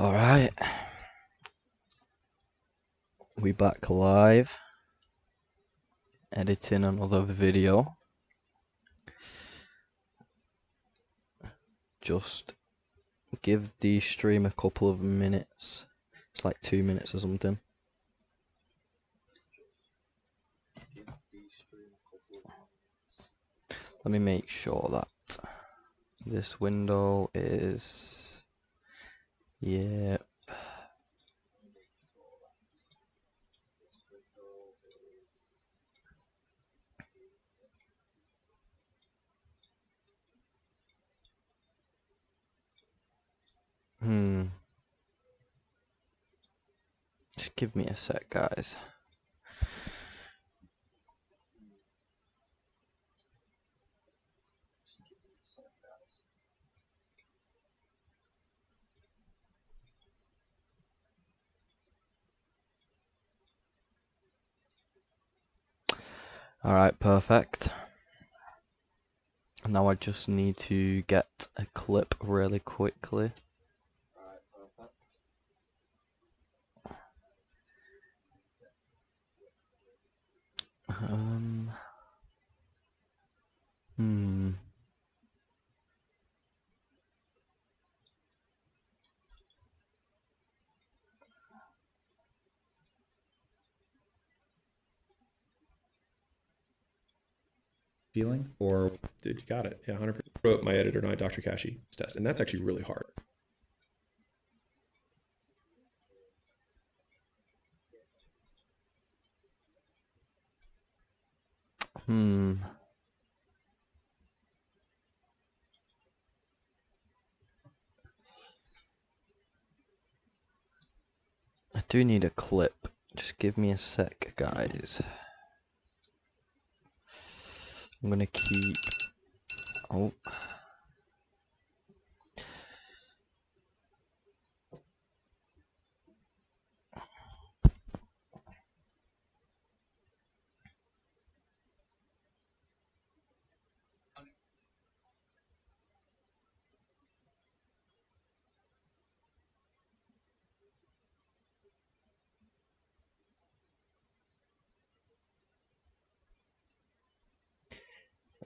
Alright, we back live, editing another video. Just give the stream a couple of minutes. It's like 2 minutes or something. Let me make sure that this window is, yeah. Just give me a sec, guys. Alright, perfect. Now I just need to get a clip really quickly. Feeling, or dude, you got it. Yeah, 100%. Wrote my editor, not Dr. Kashi test, and that's actually really hard. I do need a clip. Just give me a sec, guys. I'm gonna keep. Oh.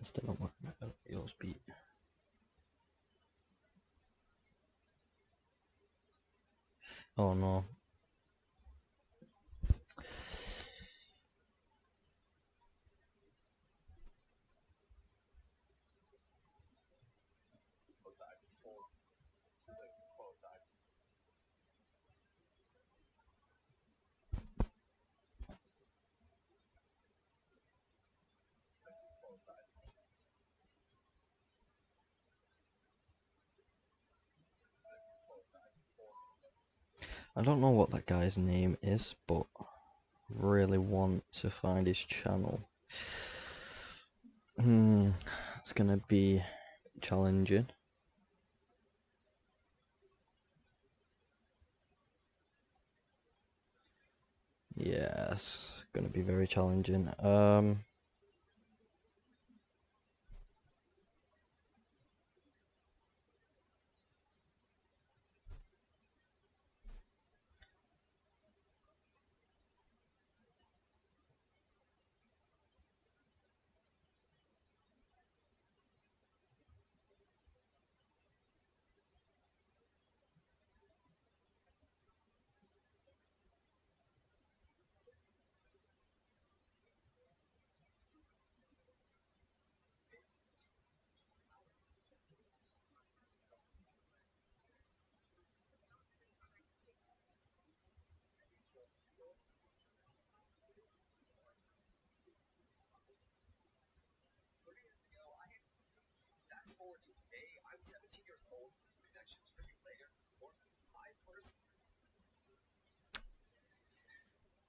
Still not working out your speed. Oh no. I don't know what that guy's name is, but really want to find his channel. It's gonna be challenging. Yeah, it's gonna be very challenging.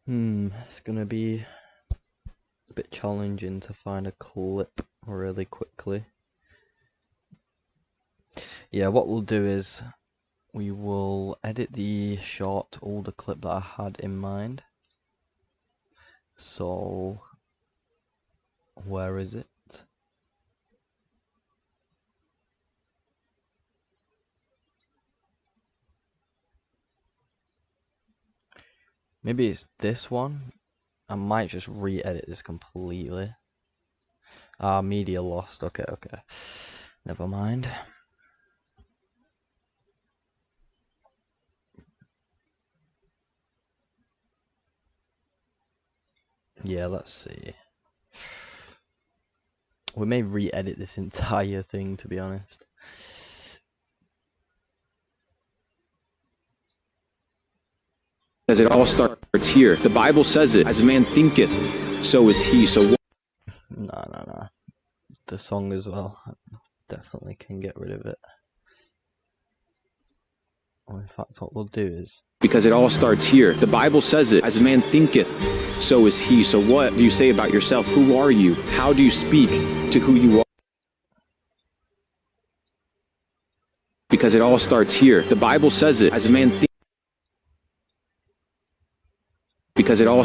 It's gonna be a bit challenging to find a clip really quickly. Yeah, what we'll do is we will edit the short older clip that I had in mind. So, where is it? Maybe it's this one. I might just re-edit this completely. Ah, media lost. Okay, okay. Never mind. Yeah, let's see. We may re-edit this entire thing, to be honest. As it all starts here. The Bible says it, as a man thinketh, so is he. So what? Nah. The song as well. Definitely can get rid of it. Or in fact, what we'll do is... Because it all starts here. The Bible says it, as a man thinketh, so is he. So what do you say about yourself? Who are you? How do you speak to who you are? Because it all starts here. The Bible says it, as a man thinketh. Because it all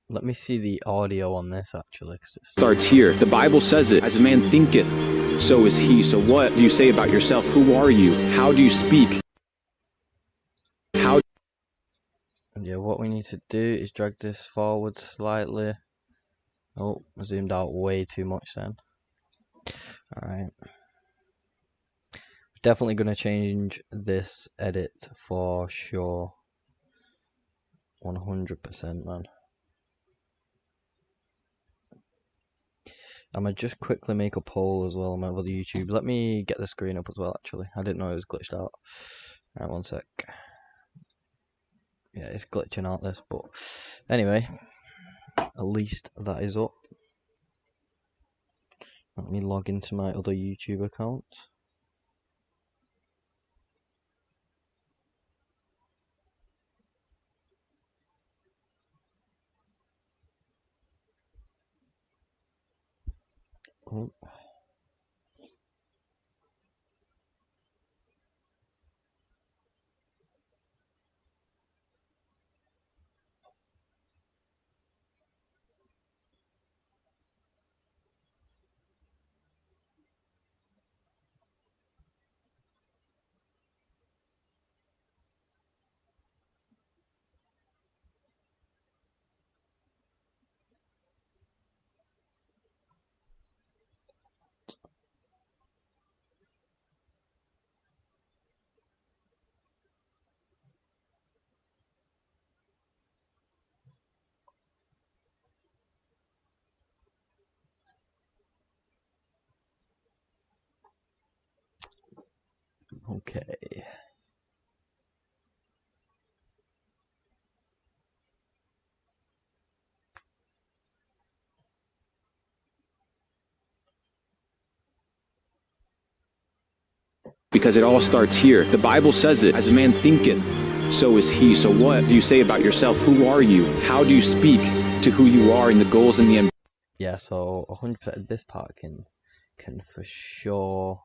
Let me see the audio on this actually. starts here. The Bible says it, as a man thinketh, so is he. So what do you say about yourself? Who are you? How do you speak? How? Yeah, what we need to do is drag this forward slightly. Oh, zoomed out way too much then. Alright. Definitely going to change this edit for sure. 100%, man. I'm going to just quickly make a poll as well on my other YouTube. Let me get the screen up as well, actually. I didn't know it was glitched out. Alright, one sec. Yeah, it's glitching out this, but anyway, at least that is up. Let me log into my other YouTube account. Oh. Okay. Because it all starts here. The Bible says it, as a man thinketh, so is he. So what do you say about yourself? Who are you? How do you speak to who you are and the goals and the ambitions? Yeah, so 100% of this part can for sure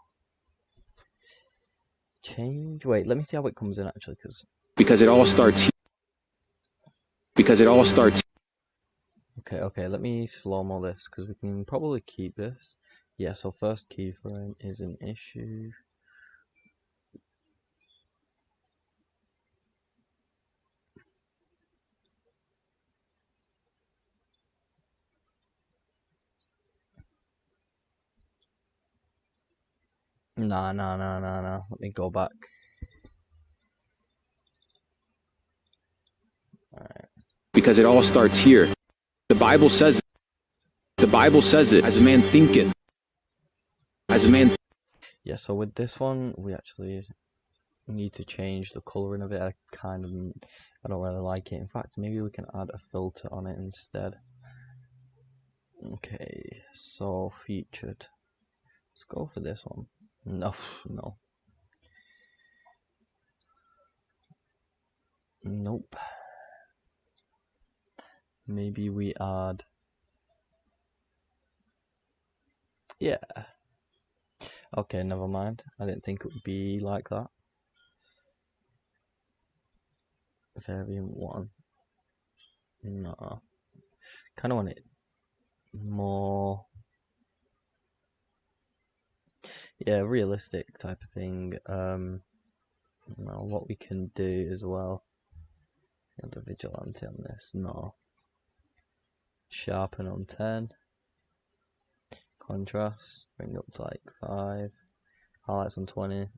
change. Wait, let me see how it comes in actually, because it all starts here. Because it all starts. Okay, let me slow-mo this because we can probably keep this. Yeah, so first keyframe is an issue. Nah. Let me go back. Alright. Because it all starts here. The Bible says it. The Bible says it, as a man thinketh. As a man. Yeah, so with this one, we actually need to change the coloring of it. I don't really like it. In fact, maybe we can add a filter on it instead. Okay, so featured. Let's go for this one. No. Nope. Maybe we add... Yeah. Okay, never mind. I didn't think it would be like that. Variant 1. No. Kind of want it more... Yeah, realistic type of thing. Now what we can do as well The vigilante on this, no. Sharpen on 10. Contrast, bring up to like 5. Highlights on 20.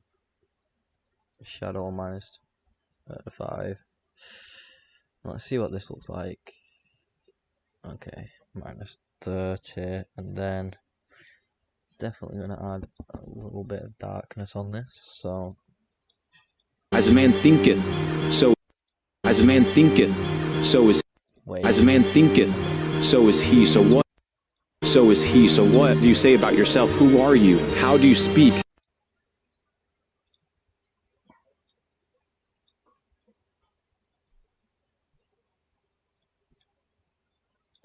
Shadow minus 5. Let's see what this looks like. Okay, minus 30, and then definitely gonna add a little bit of darkness on this. So, As a man thinketh, so as a man thinketh, so is wait. as a man thinketh, so is he. So what? So is he. So what do you say about yourself? Who are you? How do you speak?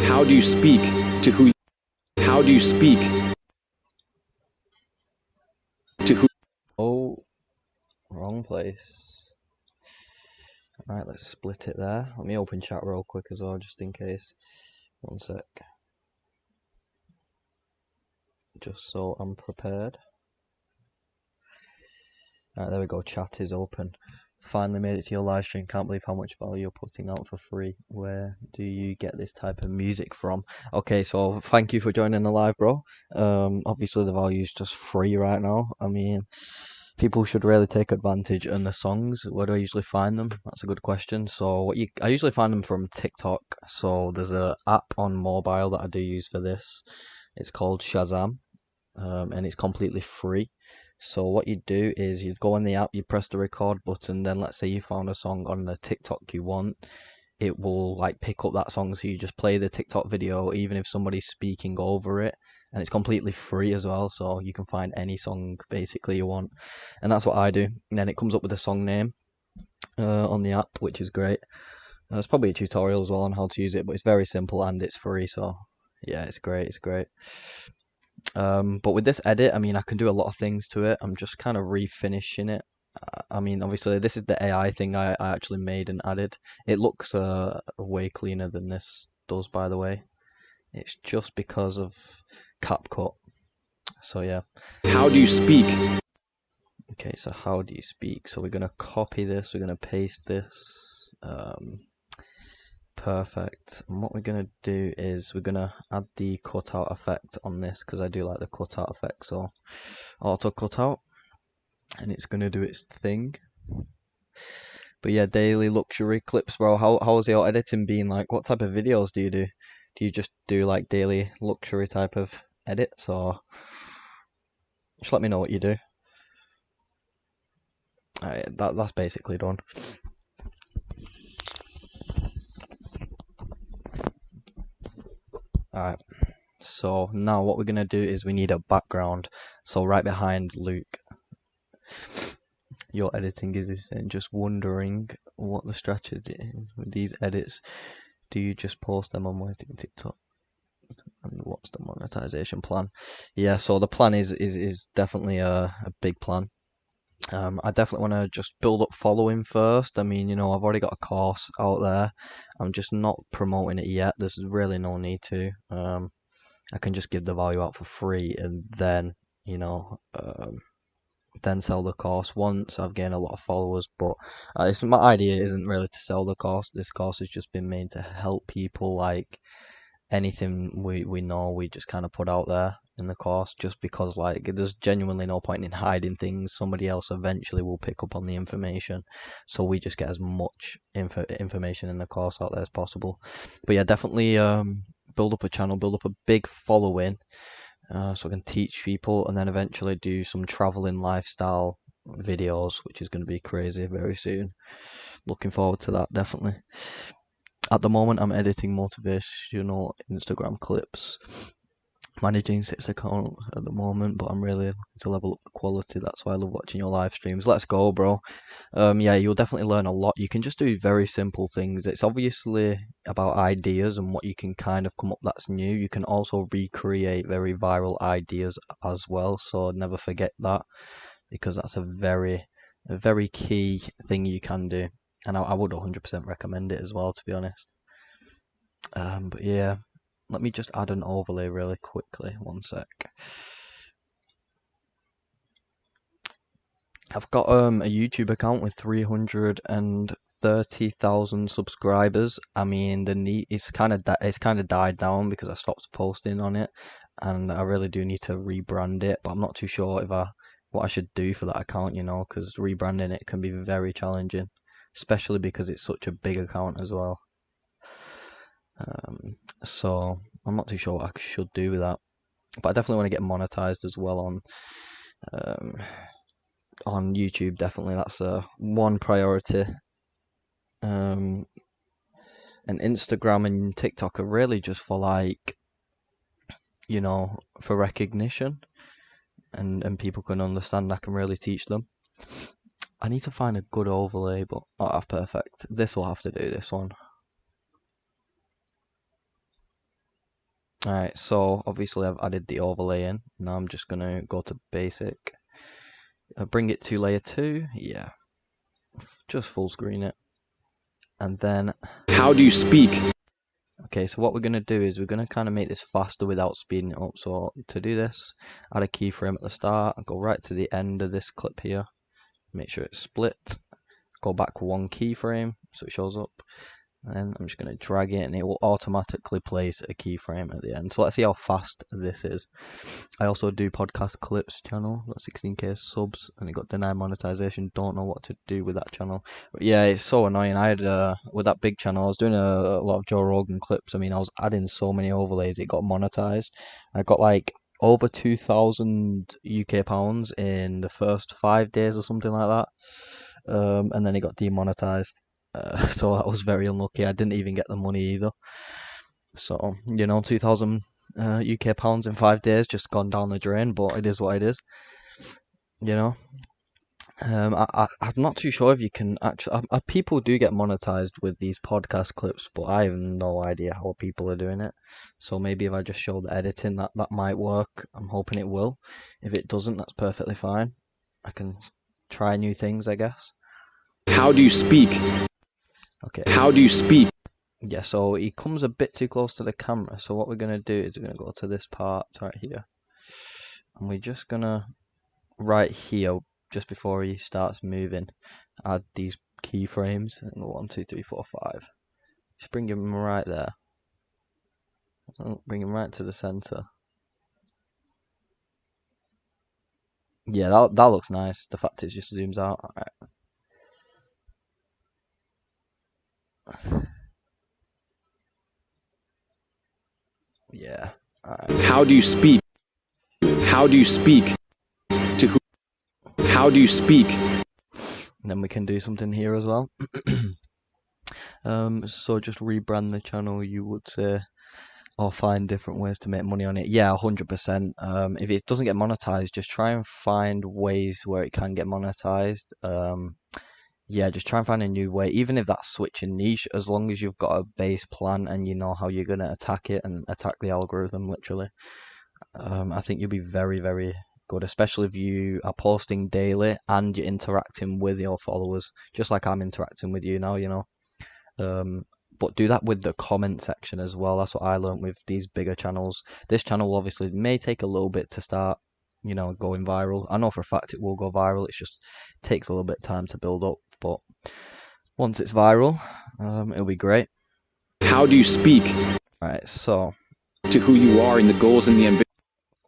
How do you speak to who? How do you speak to who? Oh, wrong place. Alright, let's split it there. Let me open chat real quick as well, just in case. One sec. Just so I'm prepared. Alright, there we go. Chat is open. Finally made it to your live stream. Can't believe how much value you're putting out for free. Where do you get this type of music from? Okay, so thank you for joining the live, bro. Obviously the value is just free right now. I mean, people should really take advantage. And the songs, where do I usually find them? That's a good question. So I usually find them from TikTok. So there's a app on mobile that I do use for this. It's called Shazam, and it's completely free. So what you do is you go on the app, you press the record button, then let's say you found a song on the TikTok you want, it will like pick up that song, so you just play the TikTok video even if somebody's speaking over it, and it's completely free as well, so you can find any song basically you want, and that's what I do. And then it comes up with a song name on the app, which is great. There's probably a tutorial as well on how to use it, but it's very simple and it's free, so yeah, it's great. But with this edit, I mean, I can do a lot of things to it. I'm just kind of refinishing it. I mean, obviously, this is the AI thing I actually made and added. It looks way cleaner than this does, by the way. It's just because of CapCut. So, yeah. How do you speak? Okay, so how do you speak? So we're going to copy this. We're going to paste this. Perfect. And what we're going to do is we're going to add the cutout effect on this, because I do like the cutout effect. So auto cutout, and it's going to do its thing. But yeah, daily luxury clips, bro. How's your editing been like? What type of videos do you do? Do you just do like daily luxury type of edits, or just let me know what you do? Alright, that's basically done. Alright, so now what we're going to do is we need a background. So right behind Luke, your editing is just wondering what the strategy is with these edits. Do you just post them on TikTok? And what's the monetization plan? Yeah, so the plan is definitely a big plan. I definitely want to just build up following first. I mean, you know, I've already got a course out there. I'm just not promoting it yet. There's really no need to. I can just give the value out for free, and then, you know, then sell the course once I've gained a lot of followers. But my idea isn't really to sell the course. This course has just been made to help people. Like anything we know, we just kind of put out there in the course, just because like there's genuinely no point in hiding things. Somebody else eventually will pick up on the information, so we just get as much information in the course out there as possible. But yeah, definitely build up a channel, build up a big following, so I can teach people, and then eventually do some traveling lifestyle videos, which is going to be crazy very soon. Looking forward to that, definitely. At the moment, I'm editing motivational Instagram clips, managing 6 accounts at the moment, but I'm really looking to level up the quality. That's why I love watching your live streams. Let's go, bro. Yeah, you'll definitely learn a lot. You can just do very simple things. It's obviously about ideas and what you can kind of come up that's new. You can also recreate very viral ideas as well, so never forget that, because that's a very key thing you can do. And I would 100% recommend it as well, to be honest. But yeah, let me just add an overlay really quickly. One sec. I've got a YouTube account with 300 and 30,000 subscribers. I mean, it's kind of died down because I stopped posting on it, and I really do need to rebrand it. But I'm not too sure what I should do for that account, because rebranding it can be very challenging, especially because it's such a big account as well. So I'm not too sure what I should do with that. But I definitely want to get monetized as well on YouTube. Definitely, that's one priority. And Instagram and TikTok are really just for for recognition, and people can understand. I can really teach them. I need to find a good overlay, but perfect. This will have to do, this one. Alright, so obviously I've added the overlay in. Now I'm just gonna go to basic. Bring it to layer 2, yeah. Just full screen it. And then... How do you speak? Okay, so what we're gonna do is we're gonna kind of make this faster without speeding it up. So to do this, add a keyframe at the start, go right to the end of this clip here. Make sure it's split. Go back one keyframe so it shows up. And then I'm just going to drag it and it will automatically place a keyframe at the end. So let's see how fast this is. I also do podcast clips channel, got 16k subs, and it got denied monetization. Don't know what to do with that channel. But yeah, it's so annoying. I had with that big channel, I was doing a lot of Joe Rogan clips. I mean, I was adding so many overlays, it got monetized. I got like over 2,000 UK pounds in the first 5 days or something like that. And then it got demonetized. So that was very unlucky. I didn't even get the money either. So, 2,000 UK pounds in 5 days just gone down the drain, but it is what it is. I'm not too sure if you can actually... people do get monetized with these podcast clips, but I have no idea how people are doing it. So maybe if I just show the editing, that might work. I'm hoping it will. If it doesn't, that's perfectly fine. I can try new things, I guess. How do you speak? Okay. How do you speak? Yeah, so he comes a bit too close to the camera. So what we're going to do is we're going to go to this part right here. And we're just going to, right here, just before he starts moving, add these keyframes. And 1, 2, 3, 4, 5. Just bring him right there. Bring him right to the center. Yeah, that looks nice. The fact it just zooms out. All right. Yeah. Right. How do you speak? How do you speak? To who? How do you speak? And then we can do something here as well. So just rebrand the channel, you would say, or find different ways to make money on it. Yeah, 100%. If it doesn't get monetized, just try and find ways where it can get monetized. Yeah, just try and find a new way, even if that's switching niche, as long as you've got a base plan and you know how you're going to attack it and attack the algorithm, literally. I think you'll be very, very good, especially if you are posting daily and you're interacting with your followers, just like I'm interacting with you now, But do that with the comment section as well. That's what I learned with these bigger channels. This channel obviously may take a little bit to start, going viral. I know for a fact it will go viral. It just takes a little bit of time to build up. But once it's viral, it'll be great. How do you speak? Right, so to who you are and the goals and the ambitions.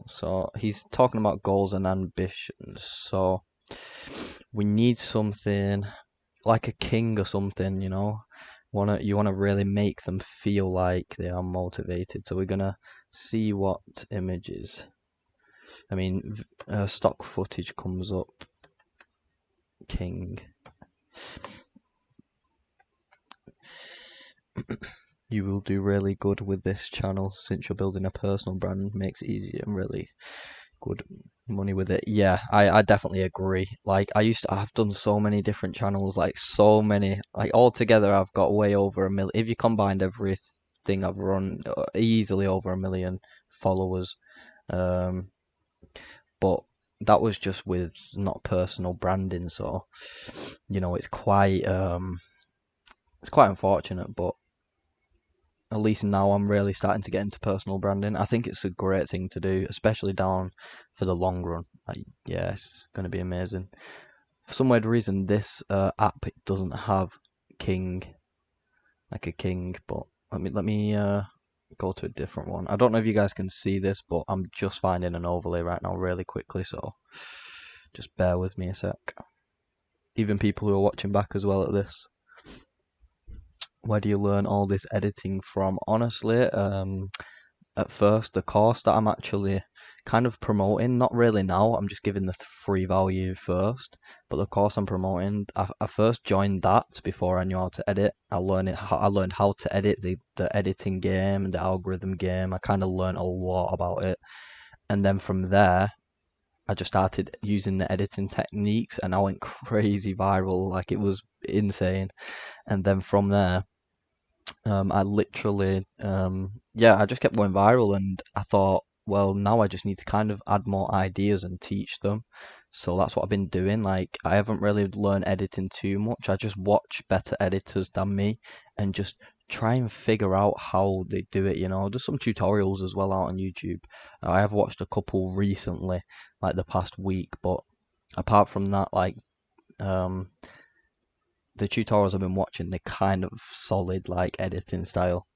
So he's talking about goals and ambitions. So we need something like a king or something, you wanna really make them feel like they are motivated. So we're gonna see what images. I mean, stock footage comes up. King. You will do really good with this channel since you're building a personal brand. Makes it easy and really good money with it. Yeah, I definitely agree. Like I've done so many different channels, like so many, like altogether I've got way over 1 million. If you combined everything I've run, easily over 1 million followers. But that was just with not personal branding, so it's quite unfortunate, but at least now I'm really starting to get into personal branding. I think it's a great thing to do, especially down for the long run. Yeah, it's going to be amazing. For some weird reason, this app doesn't have king, like a king. But let me go to a different one. I don't know if you guys can see this, but I'm just finding an overlay right now really quickly, so just bear with me a sec. Even people who are watching back as well at this. Where do you learn all this editing from? Honestly, at first, the course that I'm actually kind of promoting, not really now, I'm just giving the free value first, but the course I'm promoting, I first joined that before I knew how to edit. I learned how to edit the editing game and the algorithm game. I kind of learned a lot about it, and then from there I just started using the editing techniques, and I went crazy viral, like it was insane. And then from there, I literally, I just kept going viral, and I thought, well, now I just need to kind of add more ideas and teach them. So that's what I've been doing. Like, I haven't really learned editing too much. I just watch better editors than me and just try and figure out how they do it, you know. There's some tutorials as well out on YouTube. I have watched a couple recently, like the past week, but apart from that, like, the tutorials I've been watching, they're kind of solid, like editing style,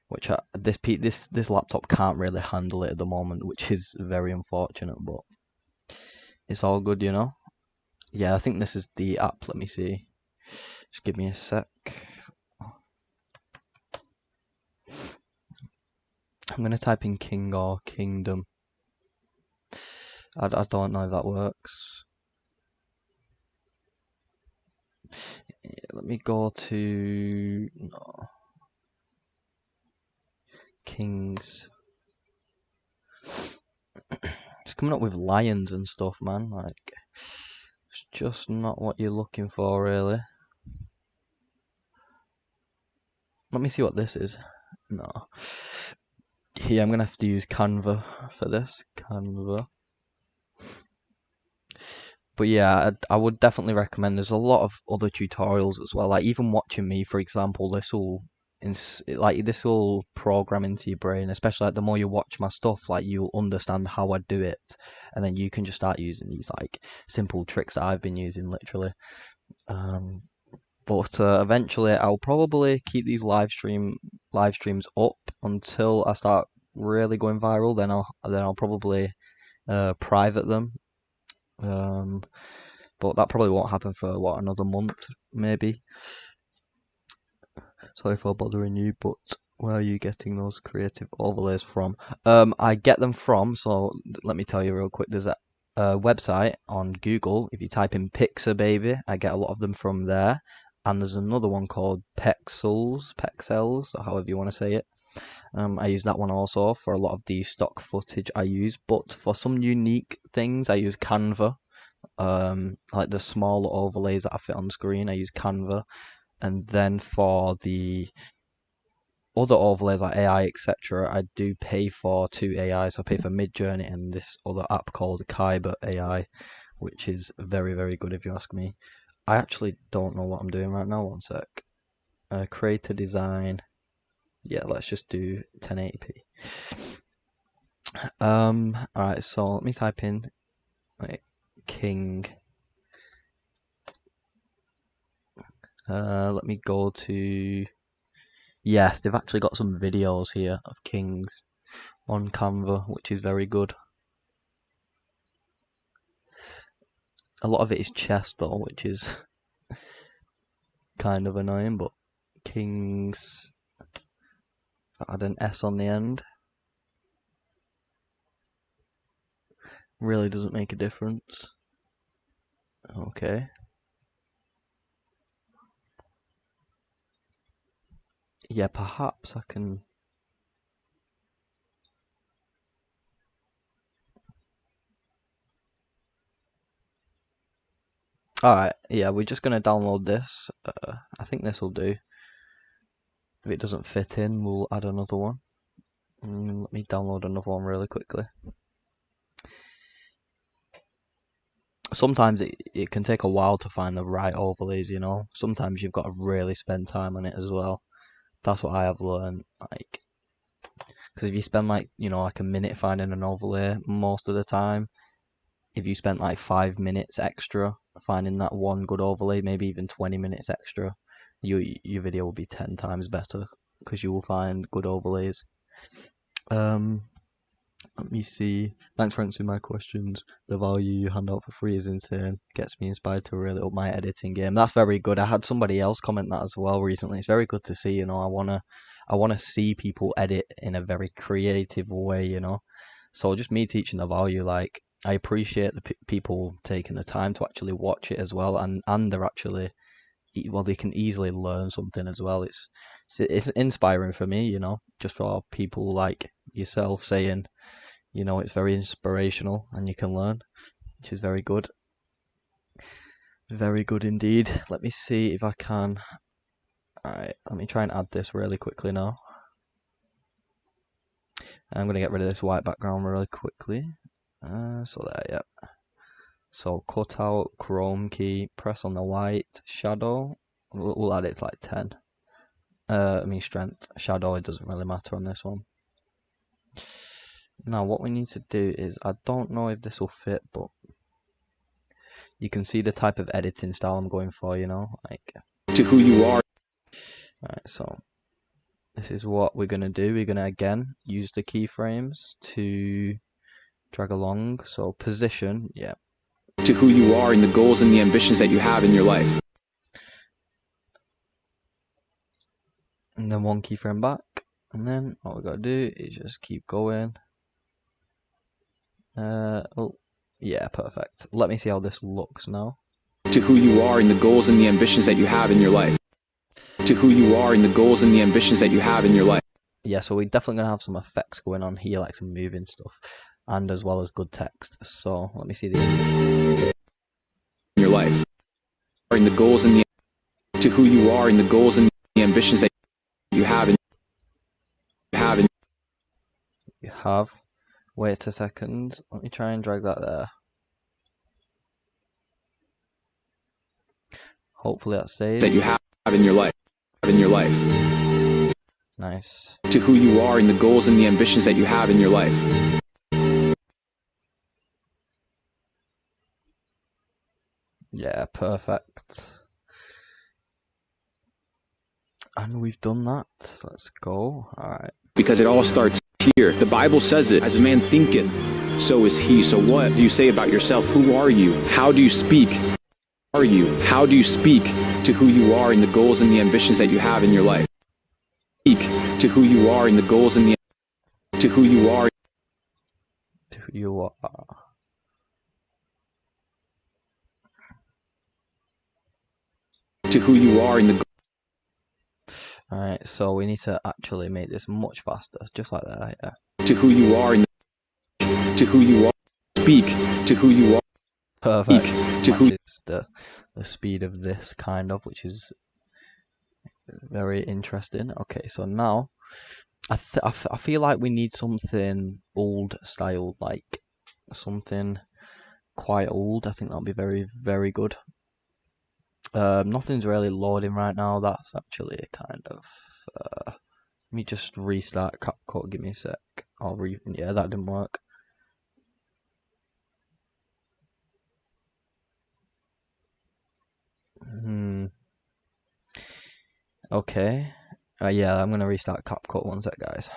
which this laptop can't really handle it at the moment, which is very unfortunate, but it's all good, you know. Yeah, I think this is the app. Let me see. Just give me a sec. I'm gonna type in king or kingdom. I don't know if that works. Let me go to kings. It's coming up with lions and stuff, man. Like, it's just not what you're looking for, really. Let me see what this is. No. Here, I'm gonna have to use Canva for this. Canva. But yeah, I would definitely recommend. There's a lot of other tutorials as well. Like, even watching me, for example, this will program into your brain. Especially like the more you watch my stuff, like you'll understand how I do it, and then you can just start using these like simple tricks that I've been using, literally. But eventually, I'll probably keep these live streams up until I start really going viral. Then I'll probably private them. But that probably won't happen for another month, maybe. Sorry for bothering you, but where are you getting those creative overlays from? I get them from, so let me tell you real quick, there's a website on Google. If you type in Pixababy, I get a lot of them from there. And there's another one called Pexels, or however you want to say it. I use that one also for a lot of the stock footage I use, but for some unique things I use Canva. Like the smaller overlays that I fit on screen, I use Canva. And then for the other overlays like AI, etc., I do pay for two AIs. I pay for Midjourney and this other app called Kyber AI, which is very, very good if you ask me. I actually don't know what I'm doing right now. One sec. Create a design. Yeah, let's just do 1080p. Alright, so let me type in like king. Let me go to... Yes, they've actually got some videos here of kings on Canva, which is very good. A lot of it is chess though, which is kind of annoying, but kings... Add an S on the end. Really doesn't make a difference. Okay. Yeah, perhaps I can... Alright, yeah, we're just going to download this. I think this will do. If it doesn't fit in, we'll add another one. Let me download another one really quickly. Sometimes it can take a while to find the right overlays, you know. Sometimes you've got to really spend time on it as well. That's what I have learned, like, because if you spend like, you know, like a minute finding an overlay most of the time, if you spent like 5 minutes extra finding that one good overlay, maybe even 20 minutes extra, your video will be 10 times better because you will find good overlays. Let me see. Thanks for answering my questions. The value you hand out for free is insane. Gets me inspired to really up my editing game. That's very good. I had somebody else comment that as well recently. It's very good to see. You know, I wanna see people edit in a very creative way. You know, so just me teaching the value. Like, I appreciate the people taking the time to actually watch it as well, and they're actually, well, they can easily learn something as well. It's inspiring for me. You know, just for people like yourself saying, you know, it's very inspirational and you can learn, which is very good. Very good indeed. Let me see if I can. Alright, let me try and add this really quickly now. I'm going to get rid of this white background really quickly. So there, yeah. So cut out Chrome key, press on the white, shadow. We'll add it to like 10. I mean strength. Shadow, it doesn't really matter on this one. Now what we need to do is, I don't know if this will fit, but you can see the type of editing style I'm going for, you know, like to who you are. Alright, so this is what we're gonna do. We're gonna again use the keyframes to drag along. So position, yeah. To who you are and the goals and the ambitions that you have in your life. And then one keyframe back. And then all we gotta do is just keep going. Oh, yeah, perfect. Let me see how this looks now. To who you are and the goals and the ambitions that you have in your life. To who you are and the goals and the ambitions that you have in your life. Yeah, so we're definitely gonna have some effects going on here, like some moving stuff, and as well as good text. So let me see the in your life. And the goals and the to who you are and the goals and the ambitions that you have in you have. Wait a second. Let me try and drag that there. Hopefully that stays. that you have in your life. Nice. To who you are and the goals and the ambitions that you have in your life. Yeah, perfect. And we've done that. Let's go. Alright. Because it all starts here. The Bible says it. As a man thinketh, so is he. So what do you say about yourself? Who are you? How do you speak? Are you? How do you speak to who you are and the goals and the ambitions that you have in your life? Speak to who you are and the goals and the to who you are. To who you are. To who you are and the Alright, so we need to actually make this much faster, just like that, yeah. to who you are and to who you are. Speak to who you are. Perfect. To who Matches the speed of this, kind of, which is very interesting. Okay, so now I feel like we need something old style, like something quite old. I think that'll be very, very good. Nothing's really loading right now. That's actually kind of. Let me just restart CapCut. Give me a sec. Yeah, that didn't work. Okay. Yeah, I'm gonna restart CapCut. One sec, guys.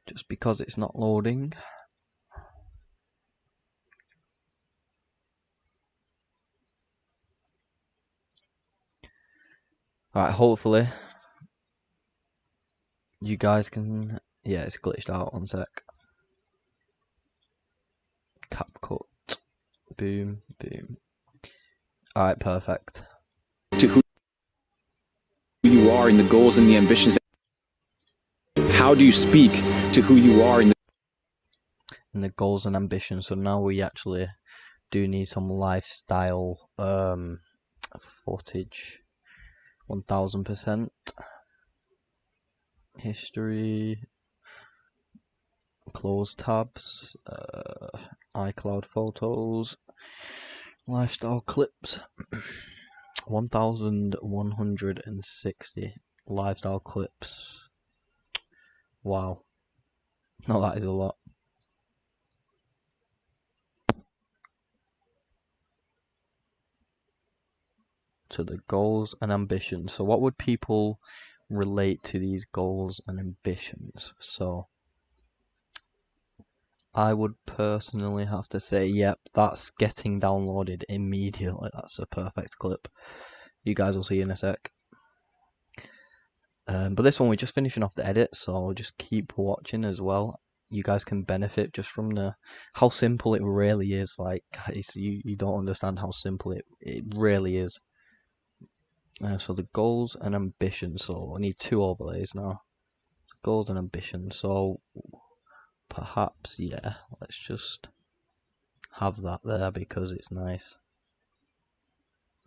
Just because it's not loading. Alright, hopefully you guys can. Yeah, it's glitched out. One sec. CapCut. Boom, boom. Alright, perfect. to who you are and the goals and the ambitions. How do you speak to who you are and the goals and ambitions. So now we actually do need some lifestyle footage. 1000%. History. Close tabs. iCloud photos. Lifestyle clips. 1160 lifestyle clips. Wow. No, that is a lot. to the goals and ambitions. So what would people relate to these goals and ambitions? So I would personally have to say, yep, that's getting downloaded immediately. That's a perfect clip. You guys will see in a sec. But this one, we're just finishing off the edit, so just keep watching as well. You guys can benefit just from how simple it really is. Like, you don't understand how simple it really is. So the goals and ambitions. So I need 2 overlays now. Goals and ambitions. So perhaps, yeah, let's just have that there because it's nice.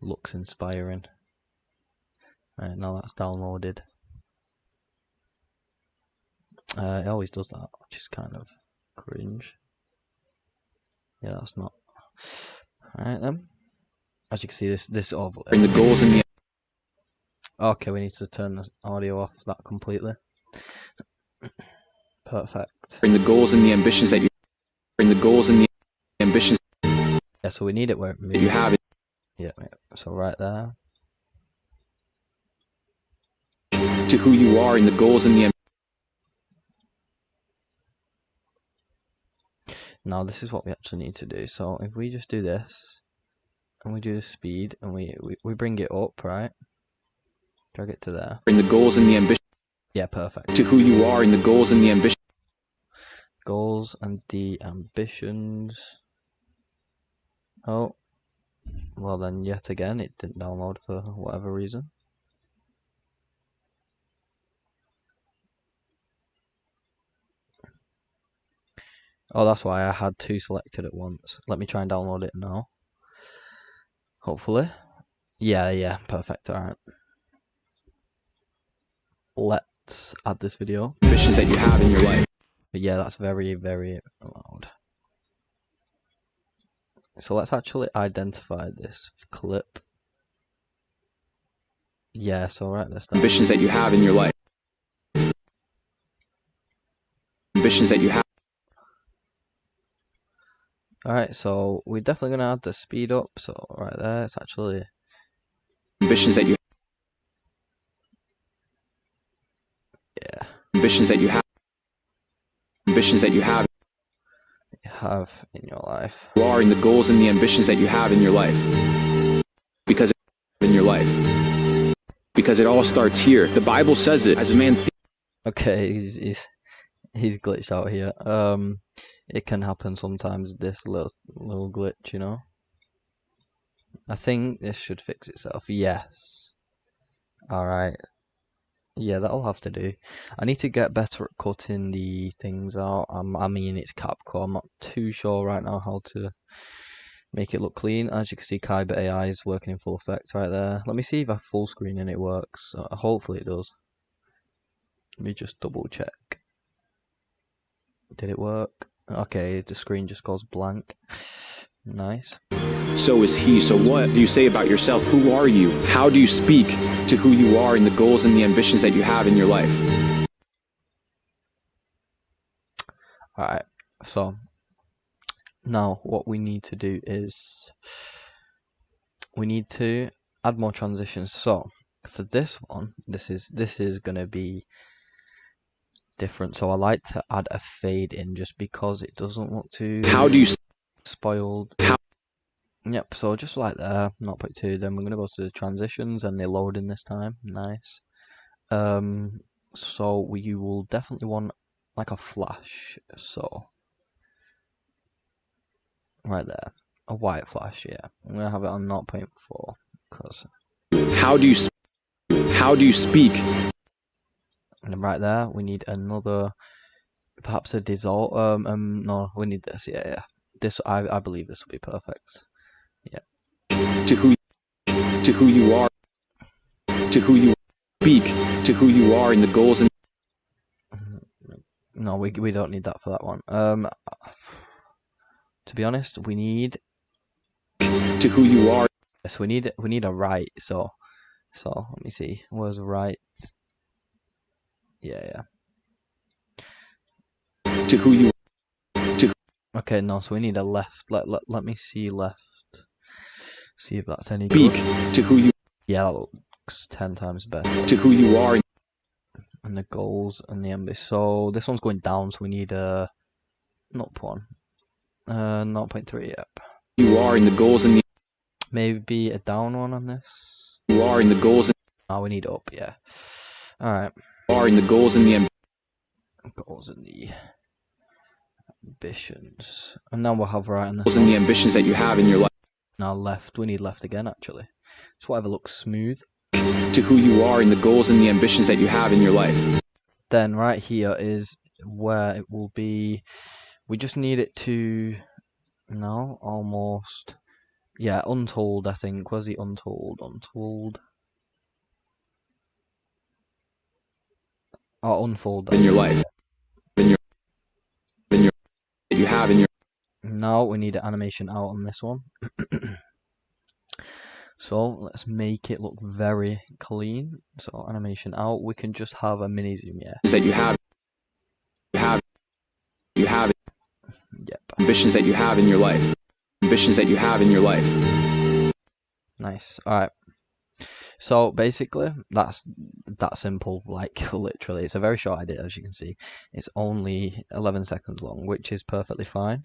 Looks inspiring. Right, now that's downloaded. It always does that, which is kind of cringe. Yeah, that's not. Alright then. As you can see, this overlay. In the goals and the Okay, we need to turn the audio off that completely. Perfect. in the goals and the ambitions that you in the goals and the ambitions Yeah, so we need it where it that moves. you have Yeah, so right there. to who you are in the goals and the Now this is what we actually need to do. So if we just do this, and we do the speed, and we bring it up, right? Drag it to there. in the goals and the ambitions Yeah, perfect. to who you are in the goals and the ambitions Goals and the ambitions. Oh, well then yet again it didn't download for whatever reason. Oh, that's why I had 2 selected at once. Let me try and download it now. Hopefully. Yeah, perfect. Alright. Let's add this video. ambitions that you have in your life. But yeah, that's very, very loud. So let's actually identify this clip. Yeah, so right this down. Ambitions that you have in your life. Ambitions that you have. Alright, so we're definitely gonna add the speed up. So right there, it's actually Ambitions that you yeah. ambitions that you have. Ambitions that you have In your life. you are in the goals and the ambitions that you have in your life. Because in your life. Because it all starts here. The Bible says it. As a man Okay, he's glitched out here. It can happen sometimes. This little glitch, you know. I think this should fix itself. Yes. All right. Yeah, that'll have to do. I need to get better at cutting the things out. I mean, it's Capcom. I'm not too sure right now how to make it look clean. As you can see, Kaiba AI is working in full effect right there. Let me see if I full screen and it works. Hopefully it does. Let me just double check. Did it work? Okay, the screen just goes blank. Nice. so is he. So what do you say about yourself? Who are you? How do you speak to who you are in the goals and the ambitions that you have in your life? Alright, so now what we need to do is we need to add more transitions. So for this one, this is gonna be different. So I like to add a fade in just because it doesn't look too How do you spoiled. How- Yep, so just like there, 0.2, then we're gonna go to the transitions and they load in this time. Nice. So you will definitely want like a flash, so right there, a white flash. Yeah, I'm gonna have it on 0.4 because how do you speak? and then right there we need another, perhaps a dissolve. No, we need this. Yeah. This I believe this will be perfect. Yeah. To who you are, to who you speak, to who you are in the goals and No, we don't need that for that one. To be honest, we need to who you are, yes, we need a right. So let me see. Where's right? Yeah. to who you Okay, no, so we need a left. Let me see left. See if that's any speak, good. to who you Yeah, that looks 10 times better. to who you are, And the goals and the ambition. So this one's going down, so we need a 0.1. 0.3, yep. you are in the goals and the Maybe a down one on this. you are in the goals Oh, we need up, yeah. Alright. are in the goals and the Goals and the ambitions. And now we'll have right on this goals and one. the ambitions that you have in your life, Now left. We need left again, actually. Just whatever looks smooth. to who you are in the goals and the ambitions that you have in your life. Then right here is where it will be. We just need it to... No, almost. Yeah, untold, I think. Where's the untold? Untold. Oh, unfold. In your life. In your that you have in your Now we need an animation out on this one. So let's make it look very clean. So animation out. We can just have a mini zoom, yeah. that you have Yep. ambitions that you have in your life. Ambitions that you have in your life. Nice. Alright. So basically that's that simple, like literally. It's a very short edit, as you can see. It's only 11 seconds long, which is perfectly fine.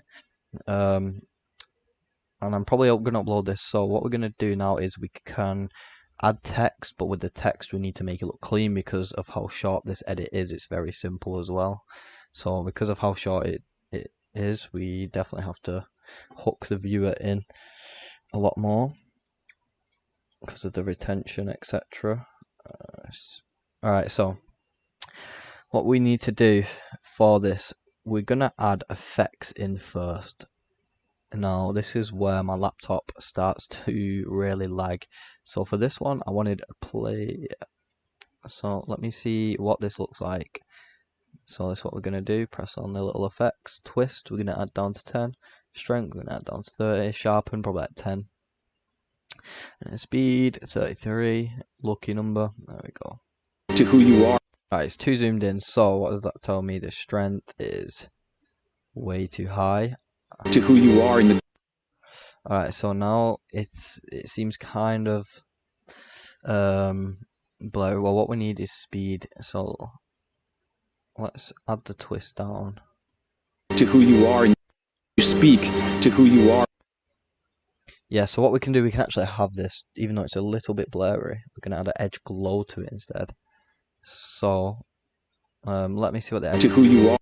And I'm probably going to upload this. So what we're going to do now is we can add text, but with the text we need to make it look clean because of how short this edit is. It's very simple as well. So because of how short it is, we definitely have to hook the viewer in a lot more because of the retention, etc. Alright, so what we need to do for this, we're going to add effects in first. Now this is where my laptop starts to really lag. So for this one I wanted a play. So let me see what this looks like. So that's what we're going to do. Press on the little effects. Twist we're going to add down to 10. Strength we're going to add down to 30. Sharpen probably at 10. And then speed 33. Lucky number. There we go. To who you are. Alright, it's too zoomed in. So what does that tell me? The strength is way too high. To who you are in the Alright, so now it seems kind of blurry. Well, what we need is speed, so let's add the twist down. to who you are in you speak to who you are. Yeah, so what we can do, we can actually have this, even though it's a little bit blurry, we're going to add an edge glow to it instead. So let me see what the edge... To who you are.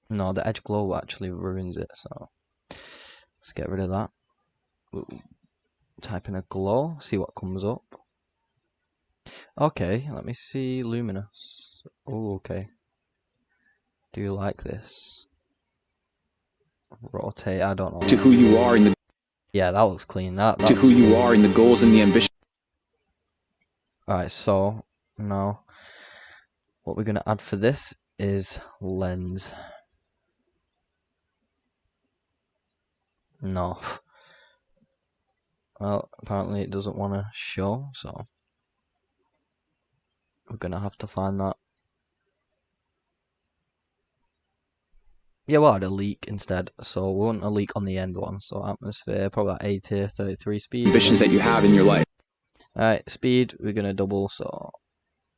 No, the edge glow actually ruins it, so let's get rid of that. Type in a glow, see what comes up. Okay, let me see luminous. Oh, okay. Do you like this? Rotate, I don't know. To who you are in the Yeah, that looks clean. That to who you are in the goals and the ambition. Alright, so now what we're going to add for this is lens. No. Well, apparently it doesn't want to show, so we're going to have to find that. Yeah, we'll add a leak instead, so we want a leak on the end one. So atmosphere, probably at 80, 33 speed. Ambitions that you have in your life. Alright, speed, we're going to double, so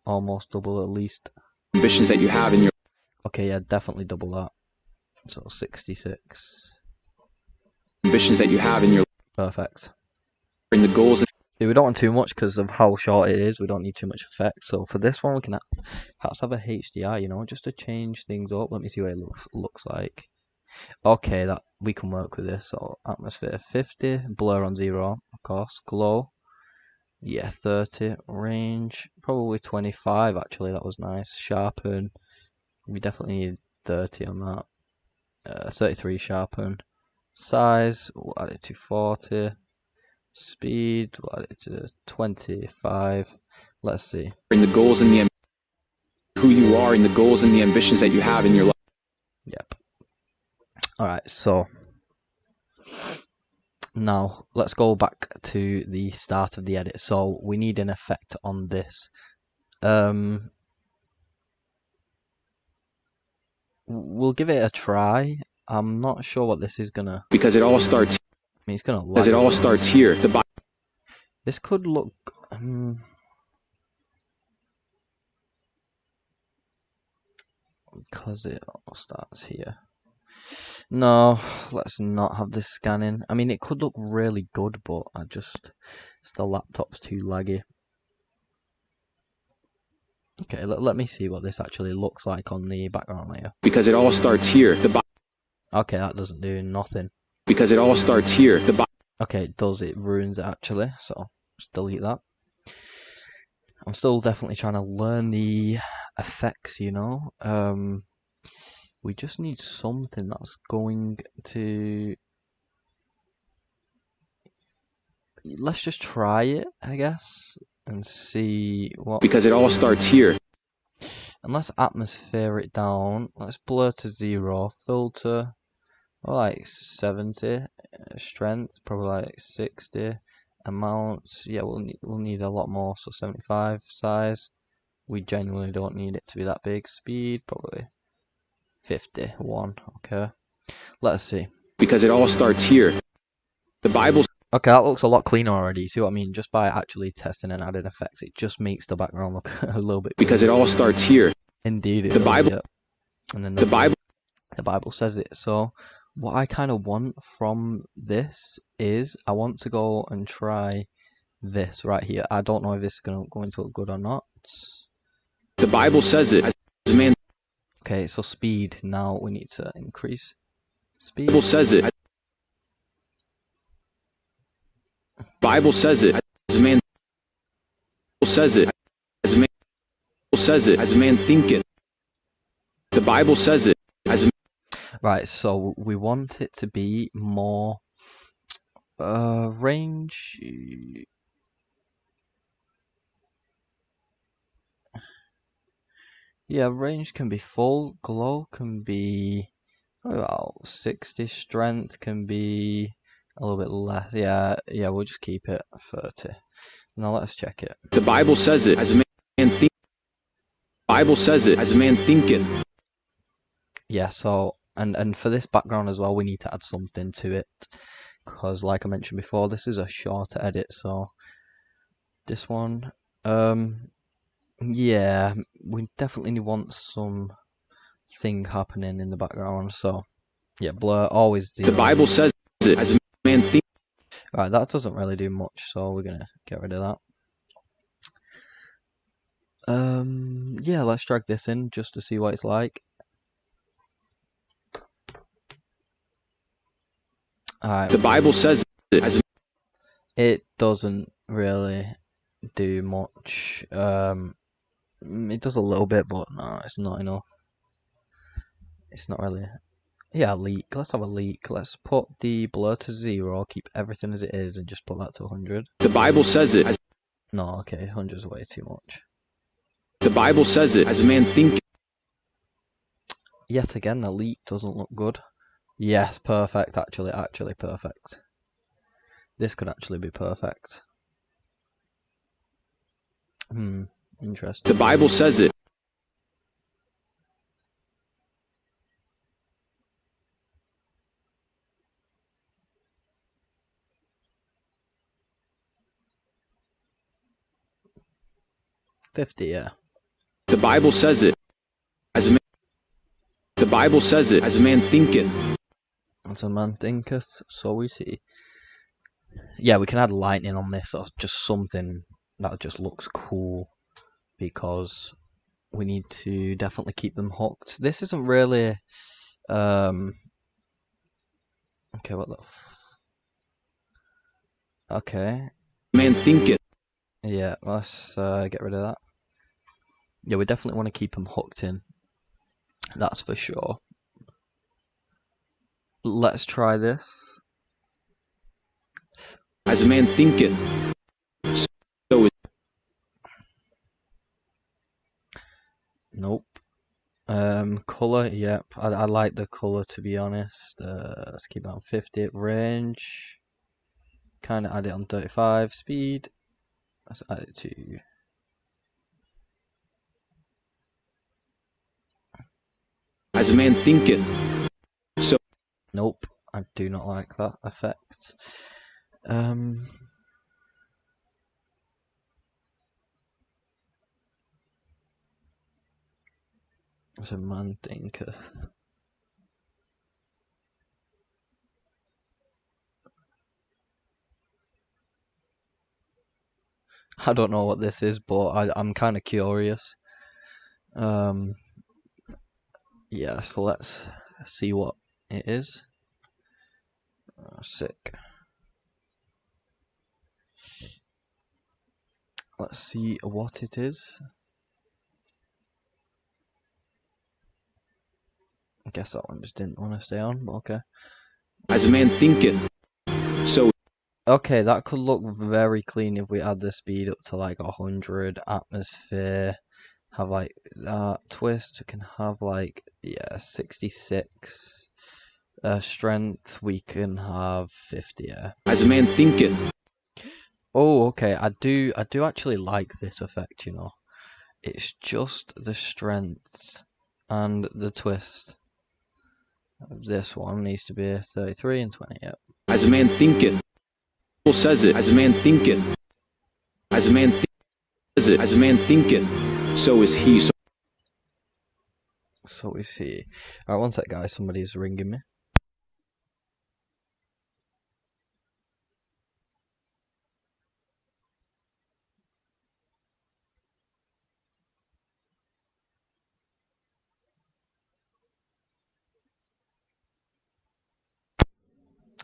almost double at least. Ambitions that you have in your Okay, yeah, definitely double that. So 66. ambitions that you have in your Perfect. in the goals. See, we don't want too much because of how short it is. We don't need too much effect. So for this one, we can perhaps have a HDR, you know, just to change things up. Let me see what it looks like. Okay, that we can work with this. So atmosphere 50, blur on 0, of course. Glow, yeah, 30. Range, probably 25. Actually, that was nice. Sharpen, we definitely need 30 on that. 33 sharpen. Size, we'll add it to 40. Speed, we'll add it to 25. Let's see. In the goals and the who you are in the goals and the ambitions that you have in your life. Yep. Alright, so now let's go back to the start of the edit. So we need an effect on this. We'll give it a try. I'm not sure what this is gonna... Because it all starts I mean, it's gonna because it all starts here. The This could look because it all starts here. No, let's not have this scanning. I mean, it could look really good, but the laptop's too laggy. Okay, let me see what this actually looks like on the background layer. Because it all starts here. Okay, that doesn't do nothing. Because it all starts here. Okay, it does. It ruins it actually, so just delete that. I'm still definitely trying to learn the effects, you know. We just need something that's going to... Let's just try it, I guess, and see what... Because it all starts here. And let's atmosphere it down. Let's blur to 0. Filter, like 70. Strength, probably like 60. Amounts, yeah, we'll need a lot more, so 75. Size, we genuinely don't need it to be that big. Speed, probably 51. Okay, let's see. Because it all starts here. The Bible. Okay, that looks a lot cleaner already. See what I mean? Just by actually testing and adding effects, it just makes the background look a little bit Because it all starts here. Indeed, it The does, Bible. yeah. And then The Bible says it. So what I kind of want from this is I want to go and try this right here. I don't know if this is going to look good or not. The Bible says it. As a man. Okay, so speed. Now we need to increase speed. The Bible says it. Bible says it. As a man. Says it. As a man. Says it. As a man thinketh. The Bible says it. As a Right, so we want it to be more range. Yeah, range can be full. Glow can be about 60. Strength can be a little bit less. Yeah, we'll just keep it 30. Now let's check it. The Bible says it. As a man thinketh. Bible says it. As a man thinketh. Yeah, so and for this background as well, we need to add something to it, because like I mentioned before, this is a shorter edit. So this one, yeah, we definitely want some thing happening in the background. So yeah, blur always do. The Bible says it. As a man thinketh. Right, that doesn't really do much, so we're gonna get rid of that. Yeah, let's drag this in just to see what it's like. Alright. The Bible says it. As a It doesn't really do much. It does a little bit, but no, it's not enough. It's not really. Yeah, leak. Let's have a leak. Let's put the blur to 0, keep everything as it is, and just put that to 100. The Bible says it. No, okay, 100 is way too much. The Bible says it. As a man thinketh. Yet again, the leak doesn't look good. Yes, perfect. Actually perfect. This could actually be perfect. Interesting. The Bible says it. Yeah. The Bible says it. As a man. The Bible says it. As a man thinketh. As a man thinketh, so is he. Yeah, we can add lightning on this, or just something that just looks cool, because we need to definitely keep them hooked. This isn't really okay, what the okay. Man thinketh. Yeah, let's get rid of that. Yeah, we definitely want to keep them hooked in. That's for sure. Let's try this. As a man thinketh. So is. Nope. Color, yep. I like the color, to be honest. Let's keep that on 50. Range, kind of add it on 35. Speed, let's add it to. As a man thinketh. So. Nope, I do not like that effect. As a man thinketh. I don't know what this is, but I'm kind of curious. Yeah, so let's see what it is. Sick. Let's see what it is. I guess that one just didn't want to stay on, but okay. As a man thinketh, so. Okay, that could look very clean if we add the speed up to like 100, atmosphere, have like that, twist, we can have like, yeah, 66, strength, we can have 50, yeah. As a man thinketh. Oh, okay, I do actually like this effect, you know. It's just the strength and the twist. This one needs to be 33 and 20, yeah. As a man thinketh. Bible says it. As a man thinketh. As a man says it. As a man thinketh, so is he. So is he. Alright, one sec, guys. Somebody's ringing me.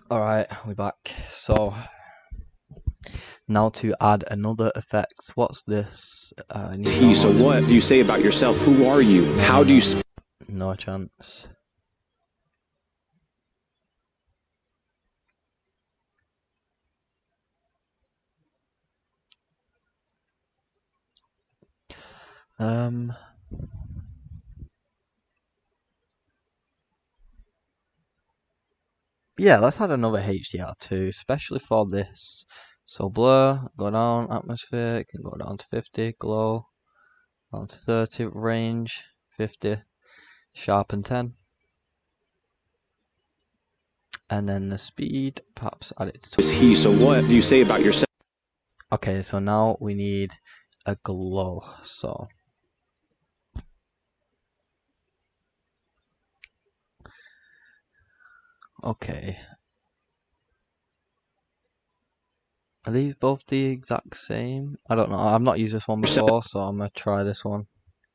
Alright, we're back. So, now to add another effect. What's this? He. So what do you say about yourself? Who are you? How do you speak? No chance. Yeah, let's add another HDR2, especially for this. So blur, go down, atmosphere, can go down to 50, glow, down to 30, range, 50, sharpen 10. And then the speed, perhaps add it to 20. Is he. So what do you say about yourself? Okay, so now we need a glow, so. Okay. Are these both the exact same? I don't know. I've not used this one before, so I'm gonna try this one,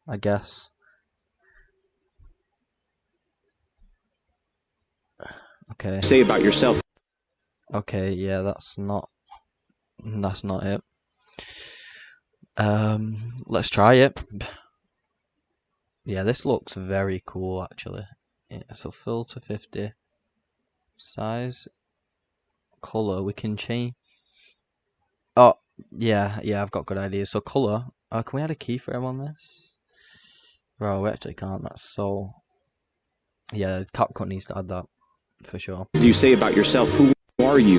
I guess. Okay. Say about yourself. Okay, yeah, that's not it. Let's try it. Yeah, this looks very cool actually. Yeah, so filter 50, size, color, we can change. Oh, yeah, I've got good ideas. So color, can we add a keyframe on this? Bro, we actually can't. That's so. Yeah, CapCut needs to add that for sure. Do you say about yourself? Who are you?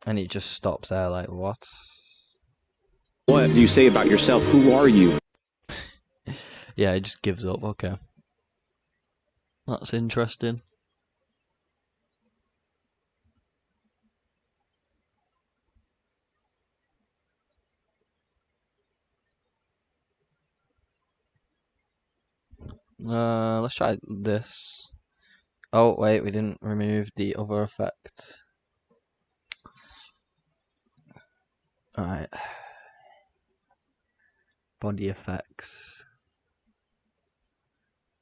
And it just stops there, like what? What do you say about yourself? Who are you? Yeah, it just gives up. Okay, that's interesting. Let's try this. Oh wait, we didn't remove the other effect. Alright. Body effects.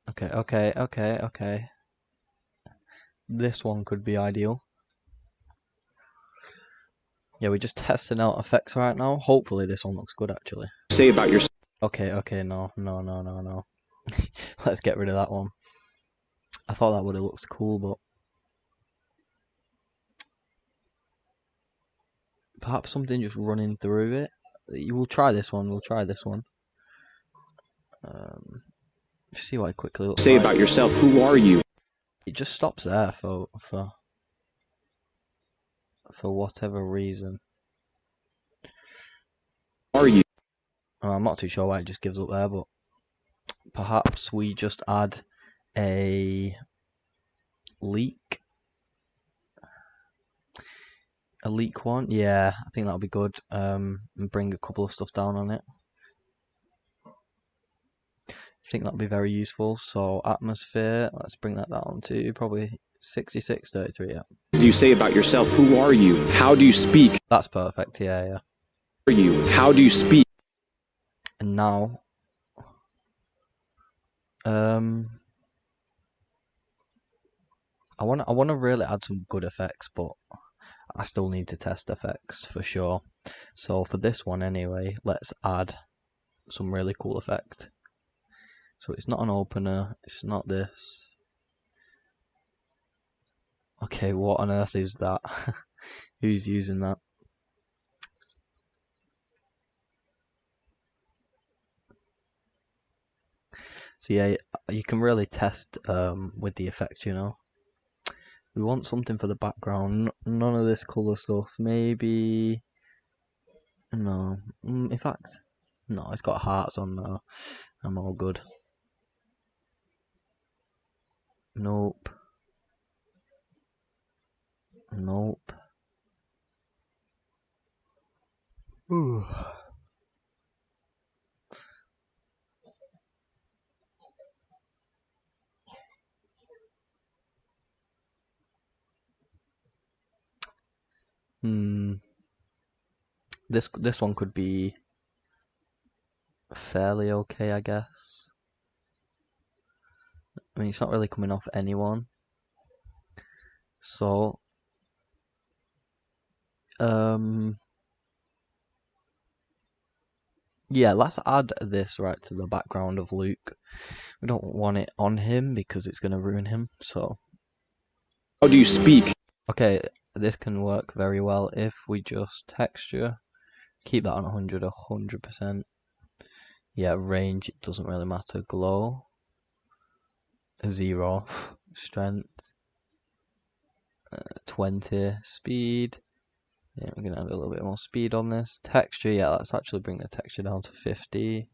Okay. This one could be ideal. Yeah, we're just testing out effects right now. Hopefully this one looks good actually. Say about yourself. Okay, no. Let's get rid of that one. I thought that would have looked cool, but perhaps something just running through it. We'll try this one. See what it quickly looks Say like. about yourself. Who are you? It just stops there for whatever reason. Are you? I'm not too sure why it just gives up there, but perhaps we just add a leak. A leak one, yeah, I think that'll be good. And bring a couple of stuff down on it. think that'd be very useful. So atmosphere, let's bring that down to probably 6633. Yeah, Do you say about yourself? Who are you? How do you speak? that's perfect. Yeah. Who are you? How do you speak? And now, I want to really add some good effects, but I still need to test effects for sure. So for this one anyway, let's add some really cool effect. So it's not an opener, it's not this. Okay, what on earth is that? Who's using that? So yeah, you can really test with the effects, you know. We want something for the background, none of this colour stuff. Maybe, no, in fact, no, it's got hearts on there. I'm all good. Nope. Ooh. This one could be fairly okay, I guess. I mean, it's not really coming off anyone. So, yeah, let's add this right to the background of Luke. We don't want it on him because it's going to ruin him. So, How do you speak? okay, this can work very well if we just texture, keep that on 100%. Yeah, range, it doesn't really matter. Glow, 0, strength, 20, speed. Yeah, we're gonna add a little bit more speed on this. Texture, yeah, let's actually bring the texture down to 50.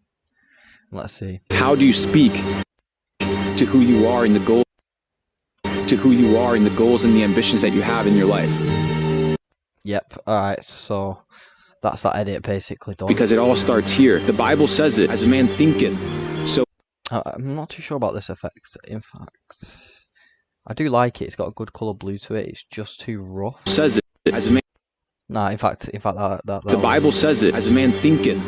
Let's see. How do you speak to who you are in the goal? To who you are in the goals and the ambitions that you have in your life? Yep. All right. So that's that edit basically done. Because it all starts here. The Bible says it, as a man thinketh, so. I'm not too sure about this effect. In fact, I do like it. It's got a good color blue to it. It's just too rough. Says it, as a man. Nah, in fact, that The Bible says it, as a man thinketh,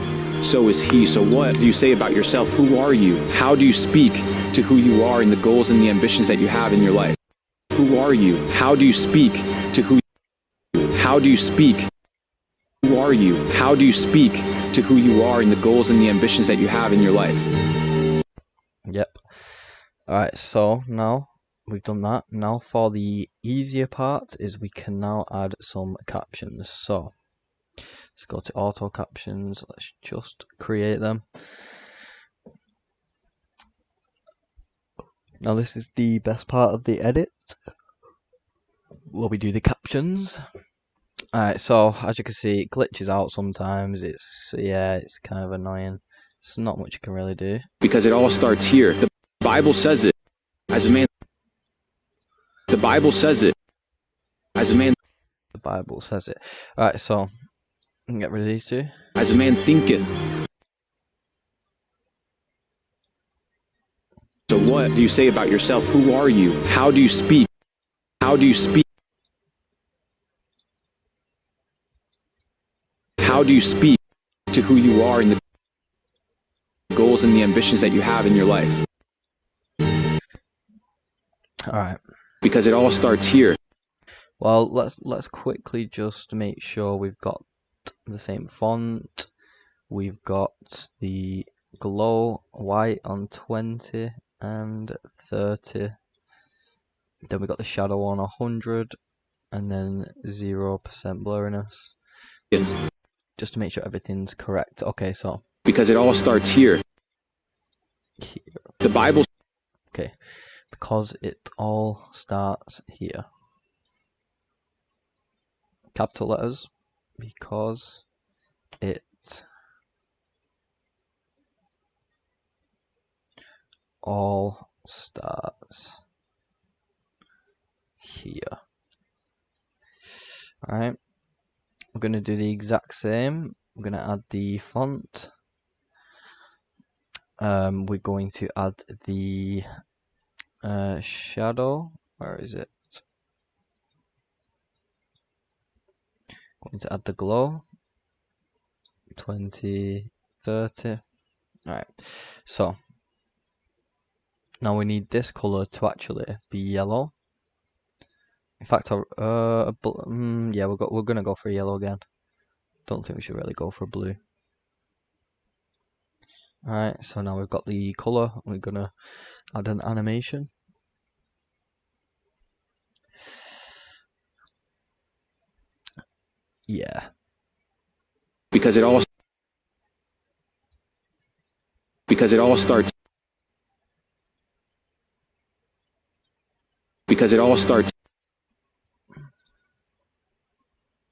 so is he. So what do you say about yourself? Who are you? How do you speak to who you are in the goals and the ambitions that you have in your life? Who are you? How do you speak to who you are? How do you speak? Who are you? How do you speak to who you are in the goals and the ambitions that you have in your life? Yep. Alright, so now we've done that. Now for the easier part is we can now add some captions. So let's go to auto captions. Let's just create them. Now this is the best part of the edit, where we do the captions. Alright, so as you can see, it glitches out sometimes. It's kind of annoying. It's not much you can really do. Because it all starts here. The Bible says it, as a man. The Bible says it, as a man. The Bible says it. Alright, so we can get rid of these two. As a man thinketh. So what do you say about yourself? Who are you? How do you speak? How do you speak? How do you speak to who you are in the goals and the ambitions that you have in your life? Alright. Because it all starts here. Well, let's quickly just make sure we've got the same font. We've got the glow white on 20 and 30. Then we've got the shadow on 100 and then 0% blurriness. Yes. Just to make sure everything's correct. Okay, so because it all starts here. The Bible. Okay, because it all starts here. Capital letters, because it all starts here. Alright, we're going to do the exact same. I'm going to add the font. we're going to add the shadow. Where is it? Going to add the glow. 20, 30. Alright, so now we need this color to actually be yellow. In fact, yeah, we're gonna go for yellow again. Don't think we should really go for blue. Alright, so now we've got the color. We're gonna add an animation. Yeah. Because it all starts. Because it all starts. Because it all starts.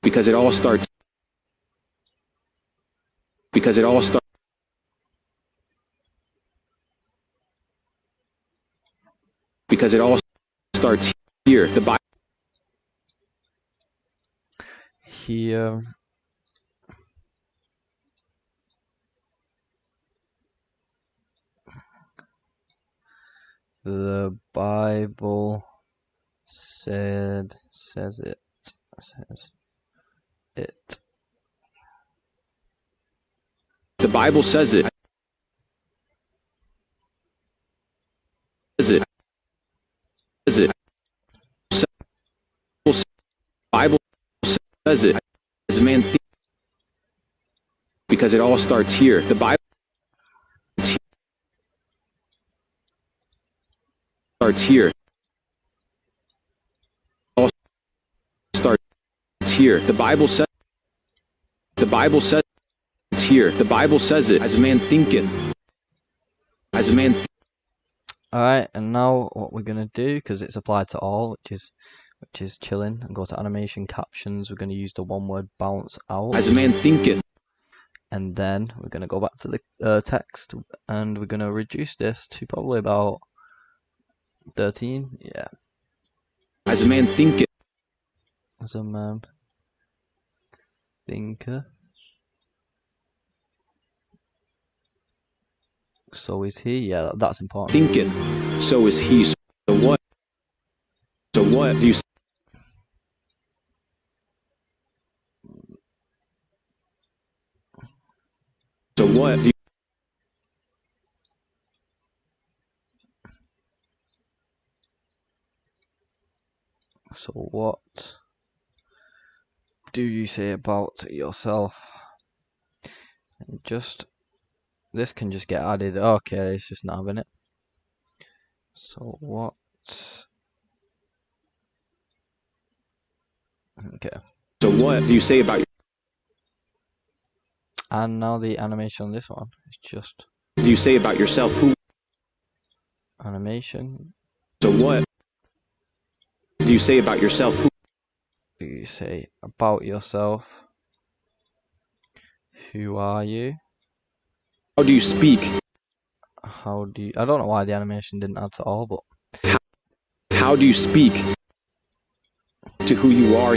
Because it all starts. Because it all starts. Because it all starts here. The Bible. Here. The Bible says it. The Bible says it. Bible says it. As a man thinks. Because it all starts here. The Bible starts here. All starts here. The Bible says. The Bible says it's here. The Bible says it. As a man thinketh. As a man. Alright, and now what we're gonna do, because it's applied to all, which is chilling, and go to animation captions. We're gonna use the one word bounce out. As a man thinketh. And then we're gonna go back to the text, and we're gonna reduce this to probably about 13. Yeah. As a man thinketh. As a man thinker. So is he. Yeah, that's important. Thinketh. So is he. So what? So what do you? So what do you? So what do you say about yourself? And just this can just get added. Okay, it's just not having it. So what? Okay. So what do you say about? And now the animation on this one is just. Do you say about yourself? Who? Animation. So what do you say about yourself? Who? Do you say about yourself? Who are you? How do you speak? How do you? I don't know why the animation didn't add to all, but. How do you speak to who you are?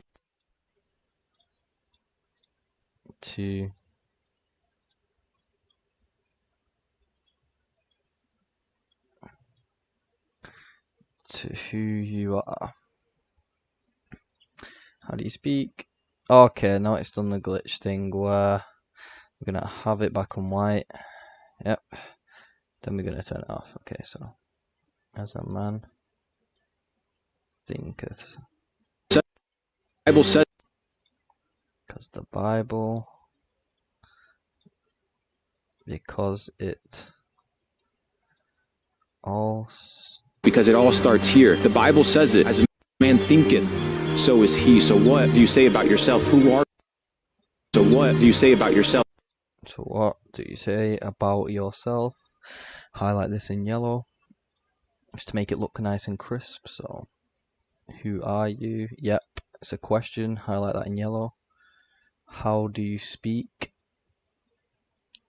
To who you are. How do you speak? Okay, now it's done the glitch thing where we're gonna have it back on white. Yep. Then we're gonna turn it off. Okay, so as a man thinketh. The Bible says. Because the Bible. Because it all. Because it all starts here. The Bible says it. As a man thinketh, so is he. So what do you say about yourself? Who are? So what do you say about yourself? So what do you say about yourself? Highlight this in yellow, just to make it look nice and crisp. So, who are you? Yep, it's a question. Highlight that in yellow. How do you speak?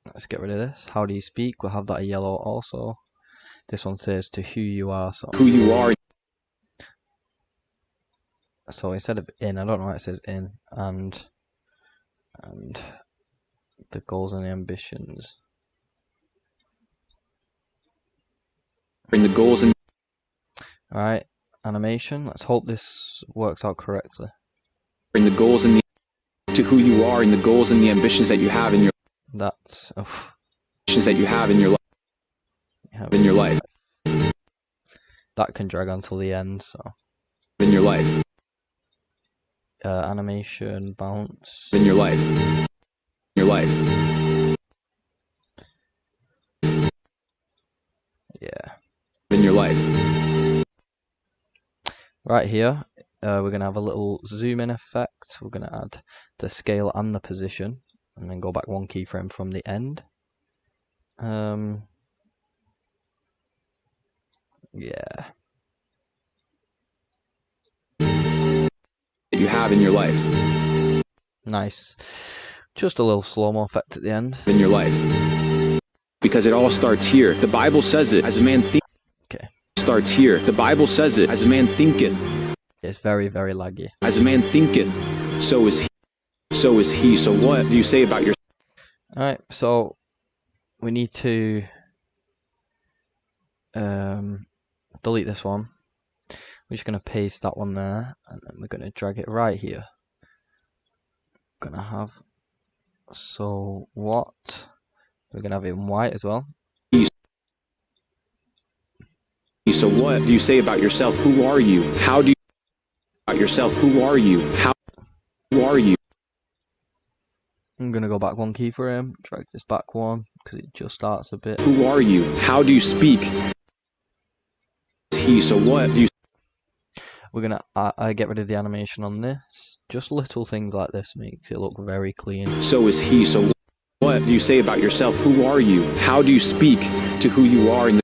Let's get rid of this. How do you speak? We'll have that in yellow also. This one says to who you are. So who you are. So instead of in, I don't know why it says in, and the goals and the ambitions. the goals and Alright, animation. Let's hope this works out correctly. the goals and to who you are and the goals and the ambitions that you have in your That's ambitions that you have in your life. That can drag on till the end. So In your life. animation bounce. In your life. Your life. Yeah. In your life. Right here, we're going to have a little zoom in effect. We're going to add the scale and the position, and then go back one keyframe from the end. Yeah. That you have in your life. Nice. Just a little slow-mo effect at the end. In your life. Because it all starts here. The Bible says it. As a man thinketh. Okay. Starts here. The Bible says it. As a man thinketh. It's very, very laggy. As a man thinketh, so is he. So is he. So what do you say about your? Alright, so we need to delete this one. We're just going to paste that one there, and then we're going to drag it right here. Going to have, so what? We're going to have it in white as well. So what do you say about yourself? Who are you? How do you about yourself? Who are you? How who are you? I'm going to go back one keyframe, drag this back one, because it just starts a bit. Who are you? How do you speak? He. So what do you? We're going to get rid of the animation on this. Just little things like this makes it look very clean. So is he. So what do you say about yourself? Who are you? How do you speak to who you are in the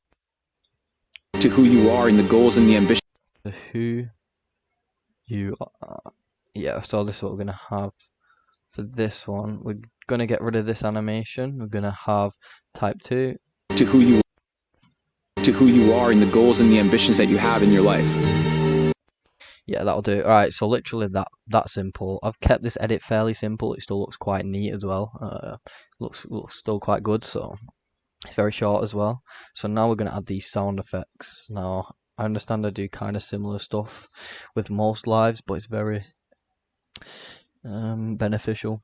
to who you are in the goals and the ambitions? To who you are. Yeah, so this is what we're going to have for this one. We're going to get rid of this animation. We're going to have type 2. To who you are in the goals and the ambitions that you have in your life. Yeah, that'll do. Alright, so literally that simple. I've kept this edit fairly simple. It still looks quite neat as well. Looks still quite good, so it's very short as well. So now we're going to add these sound effects. Now, I understand I do kind of similar stuff with most lives, but it's very beneficial.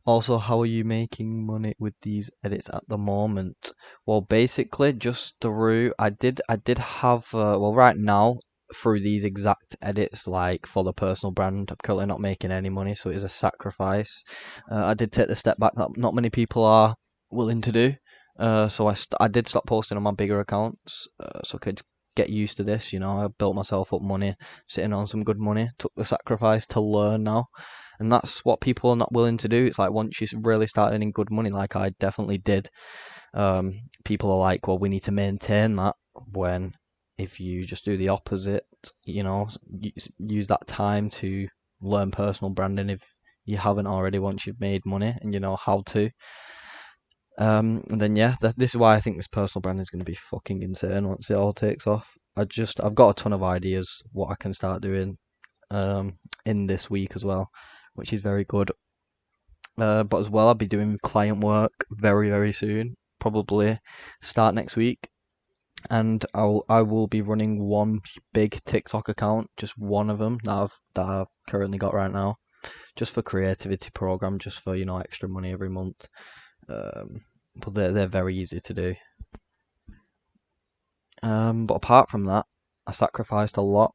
Also, how are you making money with these edits at the moment? Well, basically just through, I did have, well, right now, through these exact edits, like for the personal brand, I'm currently not making any money, so it is a sacrifice. I did take the step back that not many people are willing to do. So I did stop posting on my bigger accounts, so I could get used to this. You know, I built myself up money, sitting on some good money, took the sacrifice to learn now. And that's what people are not willing to do. It's like once you really start earning good money, like I definitely did, people are like, well, we need to maintain that, when if you just do the opposite, you know, use that time to learn personal branding if you haven't already, once you've made money and you know how to. And then yeah, this is why I think this personal branding is going to be fucking insane once it all takes off. I've got a ton of ideas what I can start doing in this week as well, which is very good. But as well, I'll be doing client work very, very soon, probably start next week. And I will be running one big TikTok account, just one of them that I've currently got right now, just for creativity program, just for, you know, extra money every month. But they're very easy to do. But apart from that, I sacrificed a lot.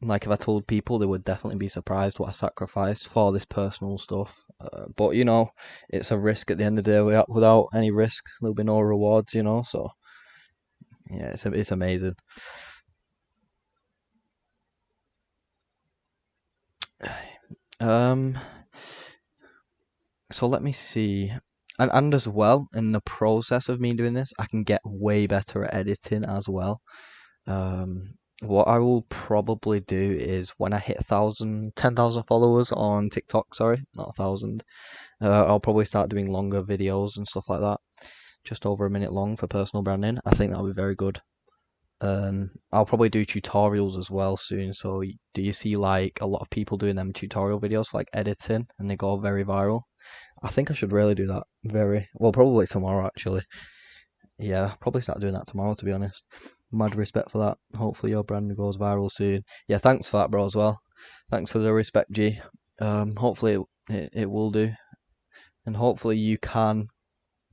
Like, if I told people, they would definitely be surprised what I sacrificed for this personal stuff. But, you know, it's a risk at the end of the day. Without any risk, there'll be no rewards, you know. So, yeah, it's amazing. So let me see. And as well, in the process of me doing this, I can get way better at editing as well. What I will probably do is when I hit 10,000 followers on TikTok, sorry, not 1,000, I'll probably start doing longer videos and stuff like that, just over a minute long for personal branding. I think that'll be very good. I'll probably do tutorials as well soon. So do you see like a lot of people doing them tutorial videos for like editing, and they go very viral? I think I should really do that probably tomorrow actually. Yeah, probably start doing that tomorrow, to be honest. Mad respect for that. Hopefully your brand goes viral soon. Yeah, thanks for that, bro, as well. Thanks for the respect, G. Hopefully it will do. And hopefully you can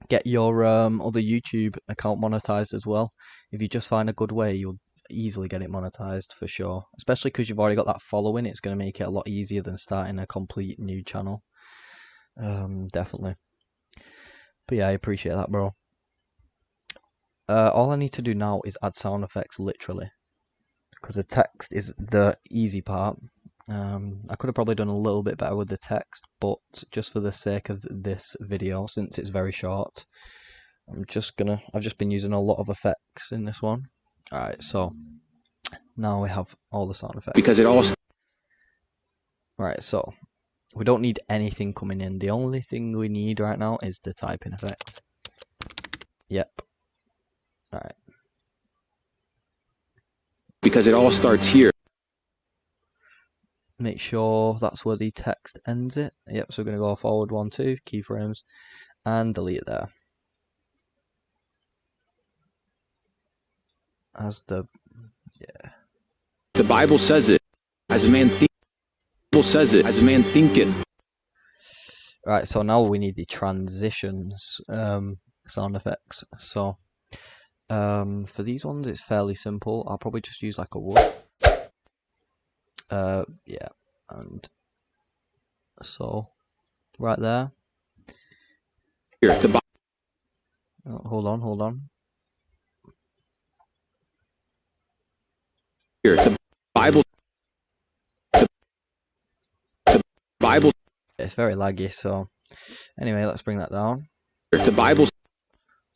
get your other YouTube account monetized as well. If you just find a good way, you'll easily get it monetized for sure. Especially because you've already got that following, it's going to make it a lot easier than starting a complete new channel. Definitely. But yeah, I appreciate that, bro. All I need to do now is add sound effects, literally, because the text is the easy part. I could have probably done a little bit better with the text, but just for the sake of this video, since it's very short, I've just been using a lot of effects in this one. Alright, so now we have all the sound effects. Because it all... Right, so we don't need anything coming in. The only thing we need right now is the typing effect. Yep. Alright. Because it all starts here. Make sure that's where the text ends it. Yep, so we're going to go forward 1, 2, keyframes, and delete it there. The Bible says it. As a man thinketh. The Bible says it. As a man thinketh. Right, so now we need the transitions sound effects. So for these ones, it's fairly simple. I'll probably just use like a whoop. Yeah, and so right there. Here, the Oh, hold on. Here, the Bible. The Bible. It's very laggy. So anyway, let's bring that down. The Bible.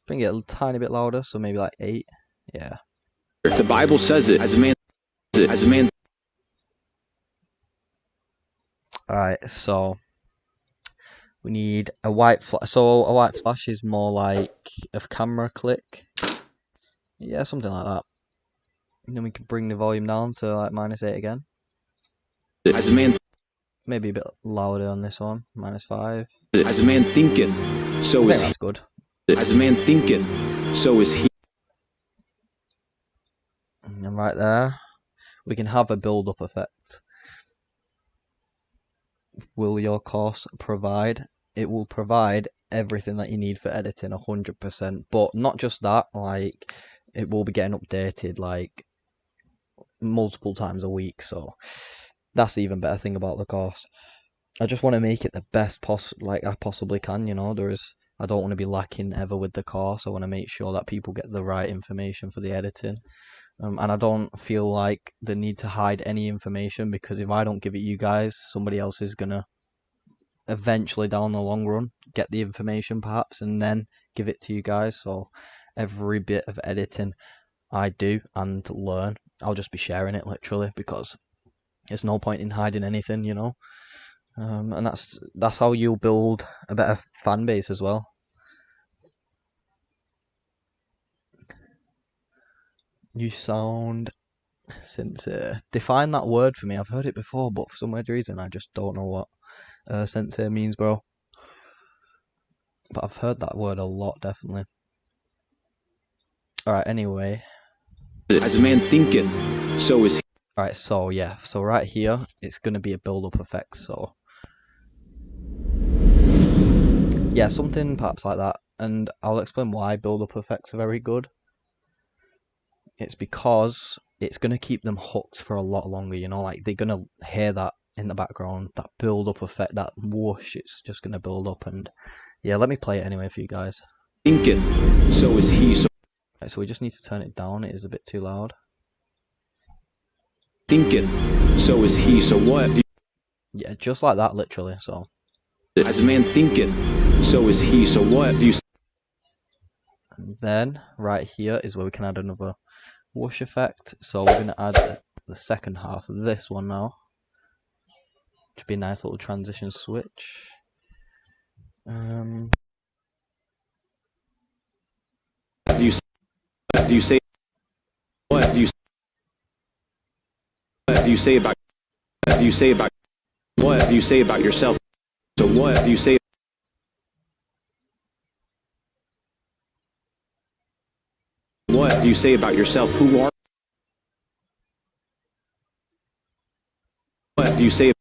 Bring it a tiny bit louder, so maybe like 8. Yeah. The Bible says it. As a man. As a man. Alright, so we need a white flash. So a white flash is more like a camera click. Yeah, something like that. And then we can bring the volume down to like -8 again. As a man. Maybe a bit louder on this one, -5. As a man thinketh, so I is think he. that's good. As a man thinketh, so is he. And right there, we can have a build-up effect. Will your course provide? It will provide everything that you need for editing 100%, but not just that, like it will be getting updated like multiple times a week, so that's the even better thing about the course. I just want to make it the best I possibly can, you know. I don't want to be lacking ever with the course. I want to make sure that people get the right information for the editing. And I don't feel like the need to hide any information, because if I don't give it you guys, somebody else is gonna eventually down the long run get the information perhaps and then give it to you guys. So every bit of editing I do and learn, I'll just be sharing it literally, because there's no point in hiding anything, you know. And that's how you'll build a better fan base as well. You sound sincere. Define that word for me. I've heard it before, but for some weird reason I just don't know what sincere means, bro. But I've heard that word a lot, definitely. Alright, anyway. As a man thinketh, so is he. Alright, so yeah. So right here, it's going to be a build-up effect, so... yeah, something perhaps like that. And I'll explain why build-up effects are very good. It's because it's going to keep them hooked for a lot longer, you know, like they're going to hear that in the background, that build-up effect, that whoosh, it's just going to build up. And yeah, let me play it anyway for you guys. Thinketh, so is he. So right, so we just need to turn it down, it is a bit too loud. thinketh, so is he. So what? Yeah, just like that, literally, so. As a man thinketh, so is he. So what do you say? And then, right here is where we can add another whoosh effect. So we're going to add the second half of this one now. Should be a nice little transition switch. Do you say what do you say about what do you say about yourself? So what do you say? do you say about yourself? Who are What do you say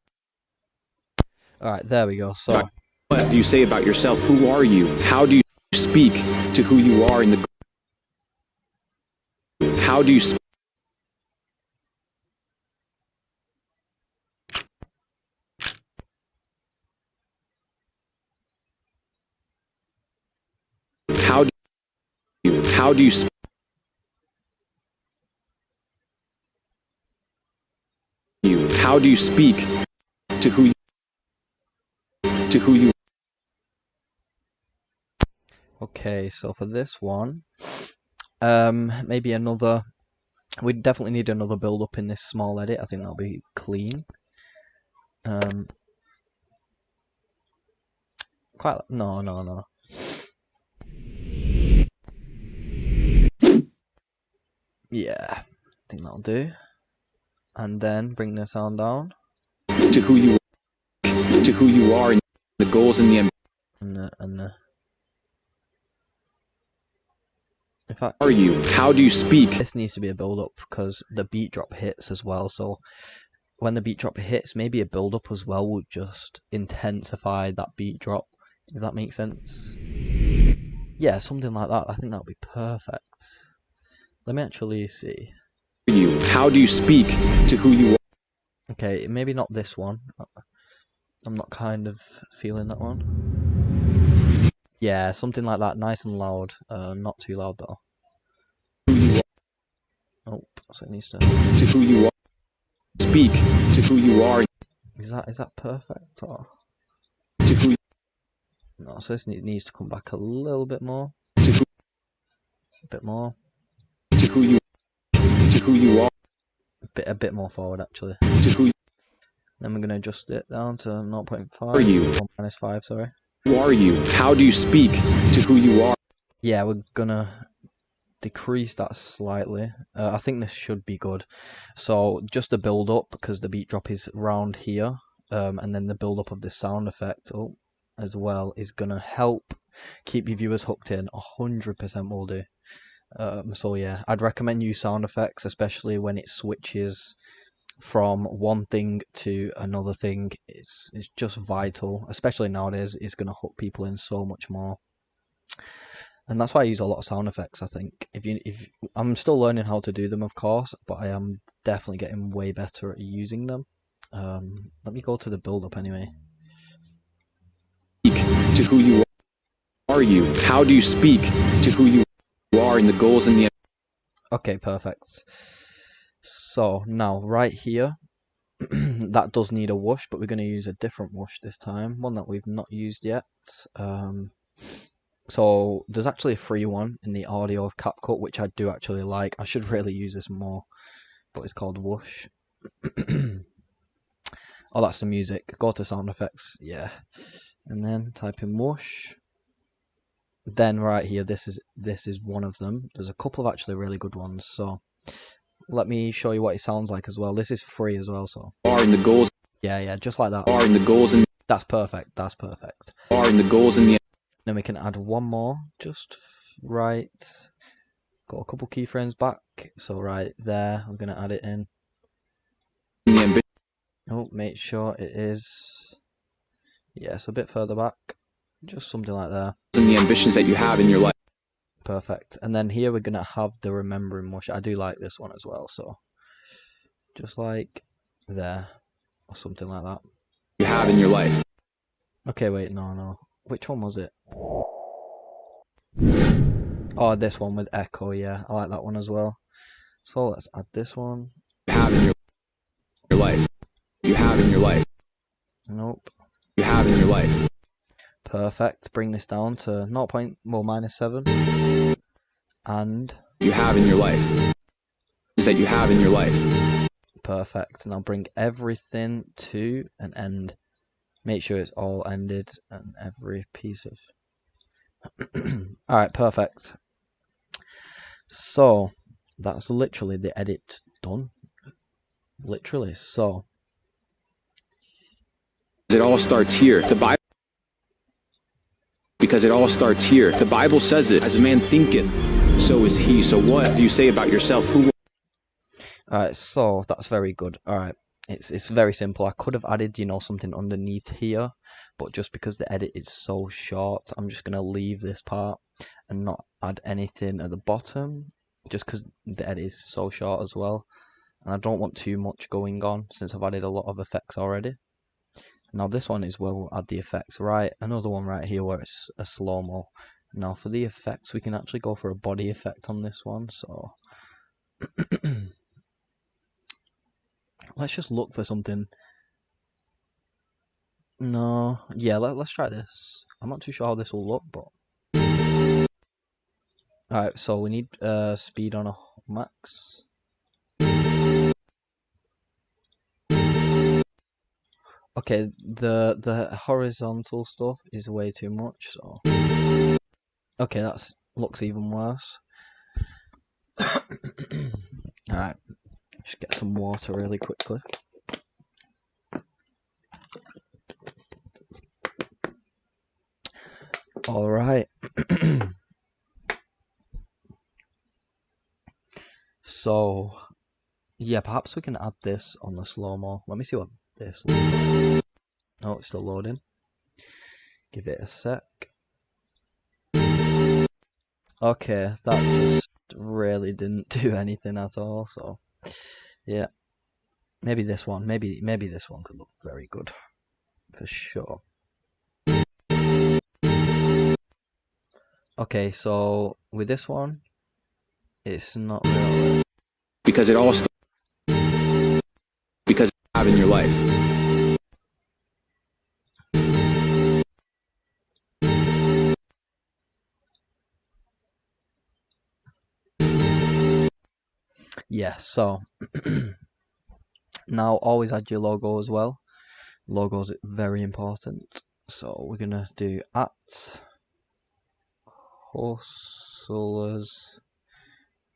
Alright, there we go. So, What do you say about yourself? Who are you? How do you speak to who you are in the How do you speak? How do you speak? How do you speak to who you okay, so for this one, maybe another, we definitely need another build up in this small edit. I think that'll be clean. No. Yeah, I think that'll do. And then bring the sound down. to who you are and the goals and the in fact, are you? How do you speak? this needs to be a build up because the beat drop hits as well. So when the beat drop hits, maybe a build up as well would just intensify that beat drop. If that makes sense. Yeah, something like that. I think that would be perfect. Let me actually see. How do you speak to who you are? Okay, maybe not this one. I'm not kind of feeling that one. Yeah, something like that, nice and loud. Not too loud though. Oh, so it needs to who you are. Speak to who you are. Is that perfect or? To who No, so this needs to come back a little bit more. To a bit more. To who you are. A bit more forward actually. To who. Then we're gonna adjust it down to 0.5. Are you? Or -5, sorry. Who are you? How do you speak to who you are? Yeah, we're gonna decrease that slightly. I think this should be good. So just the build up, because the beat drop is round here, and then the build up of the sound effect as well is gonna help keep your viewers hooked in. 100% will do. So yeah, I'd recommend use sound effects, especially when it switches from one thing to another thing. It's just vital, especially nowadays. It's gonna hook people in so much more. And that's why I use a lot of sound effects. I think if I'm still learning how to do them, of course, but I am definitely getting way better at using them. Let me go to the build up anyway. To who you are you? How do you speak to who you are in the goals and the Okay, perfect. So now right here, that does need a whoosh, but we're going to use a different whoosh this time, one that we've not used yet. So there's actually a free one in the audio of CapCut, which I do actually like. I should really use this more, but it's called Whoosh. Oh, that's the music. Go to sound effects, yeah, and then type in Whoosh. Then right here, this is one of them. There's a couple of actually really good ones. So let me show you what it sounds like as well. This is free as well, so. Are in the goals. Yeah, just like that. Are in the goals and. That's perfect. That's perfect. Are in the goals and the. Then we can add one more, just right. Got a couple keyframes back, so right there, I'm gonna add it in. Oh, make sure it is. Yes, a bit further back, just something like that. And the ambitions that you have in your life. Perfect. And then here we're gonna have the remembering whoosh. I do like this one as well, so just like there, or something like that. You have in your life. Okay, wait, no. Which one was it? Oh, this one with echo, yeah. I like that one as well. So let's add this one. You have in your life. You have in your life. Nope. You have in your life. Perfect. Bring this down to -7. And you have in your life. Is that you have in your life. Perfect. Now bring everything to an end. Make sure it's all ended and every piece of. Alright, perfect. So that's literally the edit done. Literally. So it all starts here. The Bible. Because it all starts here. The Bible says it. As a man thinketh, so is he. So what do you say about yourself? Who Alright, so that's very good. Alright, it's very simple. I could have added, you know, something underneath here, but just because the edit is so short, I'm just gonna leave this part and not add anything at the bottom, just because the edit is so short as well. And I don't want too much going on since I've added a lot of effects already. Now this one is where we'll add the effects, right? Another one right here where it's a slow-mo. Now for the effects, we can actually go for a body effect on this one, so let's just look for something. No, yeah, let's try this. I'm not too sure how this will look, but alright, so we need speed on a max. Okay, the horizontal stuff is way too much, so okay, that looks even worse. Alright, just get some water really quickly. Alright. So yeah, perhaps we can add this on the slow-mo. Let me see what this looks like. Oh, it's still loading. Give it a sec. Okay, that just really didn't do anything at all, so yeah. Maybe this one, maybe this one could look very good. For sure. Okay, so with this one, it's not really... because it all starts because you have in your life. Yeah, so now always add your logo as well. Logos are very important. So we're gonna do at Hustlers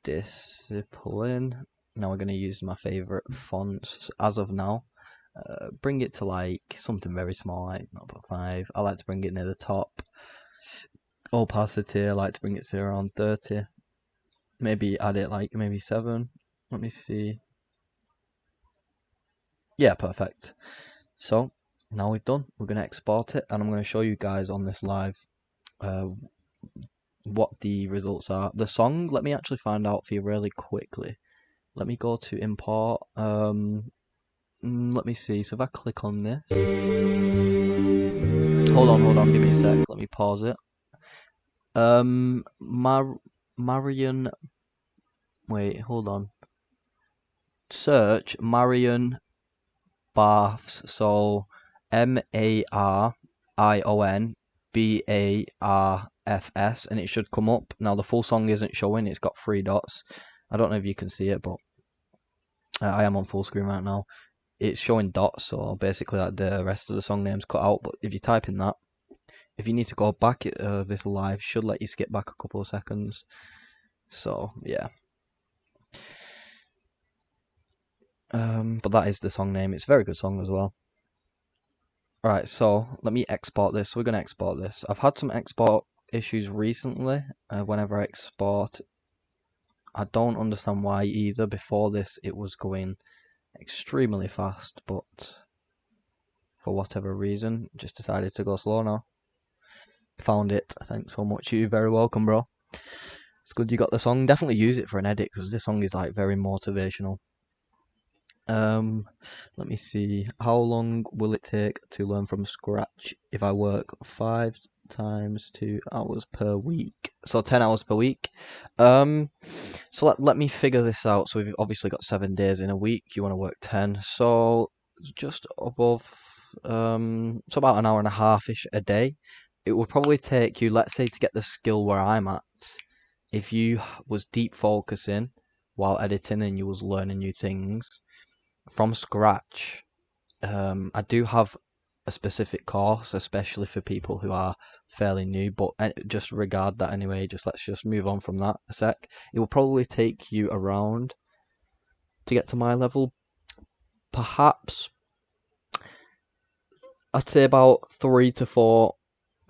Discipline. Now we're gonna use my favorite fonts as of now. Bring it to like something very small, like 0.5. I like to bring it near the top. Opacity, I like to bring it to around 30. Maybe add it like maybe 7. Let me see. Yeah, perfect. So now we've done. We're gonna export it, and I'm gonna show you guys on this live what the results are. The song, let me actually find out for you really quickly. Let me go to import. Let me see. So if I click on this, hold on, give me a sec. Let me pause it. Marion. Wait, hold on. Search Marion Baths. So MARION BARFS, and it should come up. Now the full song isn't showing. It's got 3 dots. I don't know if you can see it, but I am on full screen right now. It's showing dots, so basically like the rest of the song name's cut out. But if you type in that, if you need to go back, this live should let you skip back a couple of seconds. So yeah. But that is the song name. It's a very good song as well. Alright, so let me export this. So we're going to export this. I've had some export issues recently. Whenever I export, I don't understand why either. Before this, it was going extremely fast, but for whatever reason, just decided to go slow now. Found it. Thanks so much. You're very welcome, bro. It's good you got the song. Definitely use it for an edit, because this song is like very motivational. Let me see. How long will it take to learn from scratch if I work 5 times 2 hours per week? So 10 hours per week. So let me figure this out. So we've obviously got 7 days in a week. You want to work 10. So just above, so about an hour and a half-ish a day. It would probably take you, let's say, to get the skill where I'm at, if you was deep focusing while editing and you was learning new things from scratch. I do have a specific course, especially for people who are fairly new, but just regard that anyway. Let's just move on from that a sec. It will probably take you around, to get to my level, perhaps I'd say about 3 to 4,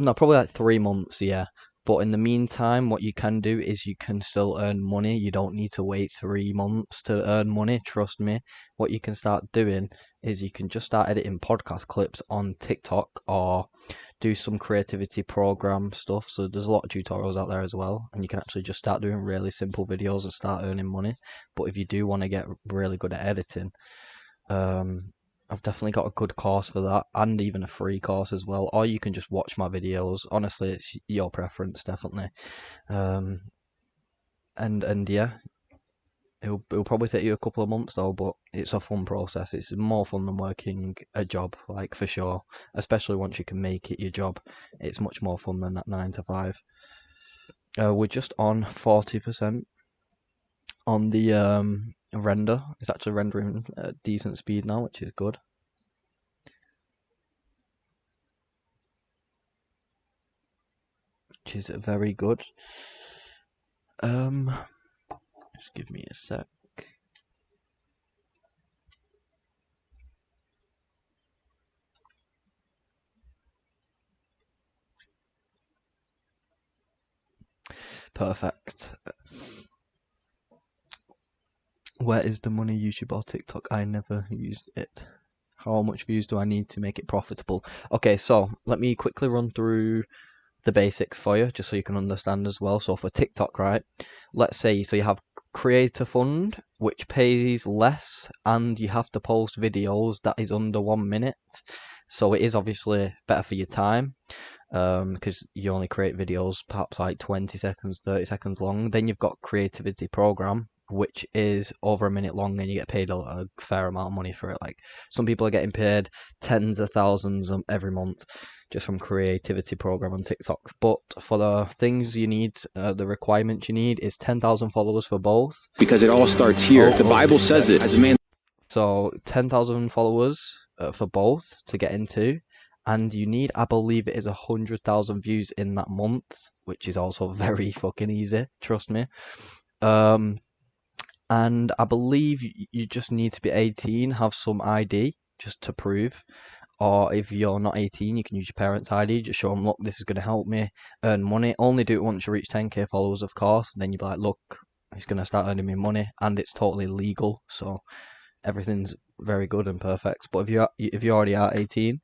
no, probably like 3 months, yeah. But in the meantime, what you can do is you can still earn money. You don't need to wait 3 months to earn money, trust me. What you can start doing is you can just start editing podcast clips on TikTok or do some creativity program stuff. So there's a lot of tutorials out there as well, and you can actually just start doing really simple videos and start earning money. But if you do want to get really good at editing, I've definitely got a good course for that, and even a free course as well. Or you can just watch my videos. Honestly, it's your preference, definitely. And yeah, it'll probably take you a couple of months though, but it's a fun process. It's more fun than working a job, like, for sure. Especially once you can make it your job, it's much more fun than that 9 to 5. We're just on 40% on the render. It's actually rendering at decent speed now, which is good. Which is very good. Just give me a sec. Perfect. Where is the money, YouTube or TikTok? I never used it. How much views do I need to make it profitable? Okay, so let me quickly run through the basics for you, just so you can understand as well. So for TikTok, right, let's say, so you have Creator Fund, which pays less, and you have to post videos that is under 1 minute. So it is obviously better for your time, because you only create videos perhaps like 20 seconds, 30 seconds long. Then you've got Creativity Program, which is over 1 minute long, and you get paid a fair amount of money for it. Like, some people are getting paid tens of thousands every month just from Creativity Program on TikTok. But for the things you need, the requirements you need is 10,000 followers for both. Because it all starts here. The Bible says it. As a man. So 10,000 followers for both to get into, and you need, I believe it is 100,000 views in that month, which is also very fucking easy, trust me. And I believe you just need to be 18, have some ID just to prove. Or if you're not 18, you can use your parents' ID. Just show them, look, this is going to help me earn money. Only do it once you reach 10k followers, of course. And then you'll be like, look, it's going to start earning me money, and it's totally legal. So everything's very good and perfect. But if you already are 18,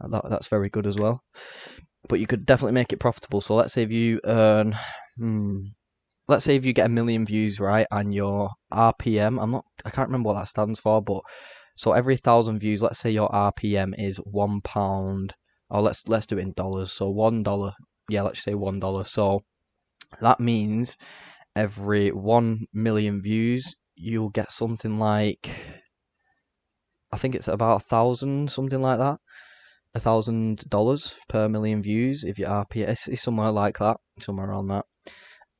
that's very good as well. But you could definitely make it profitable. So let's say if you earn, let's say if you get 1 million views, right, and your RPM, I can't remember what that stands for, but so every 1,000 views, let's say your RPM is £1, or let's do it in dollars. So $1, yeah, let's say $1. So that means every 1 million views, you'll get something like, I think it's about 1,000, something like that. $1,000 per 1 million views if your RPM is somewhere like that, somewhere around that.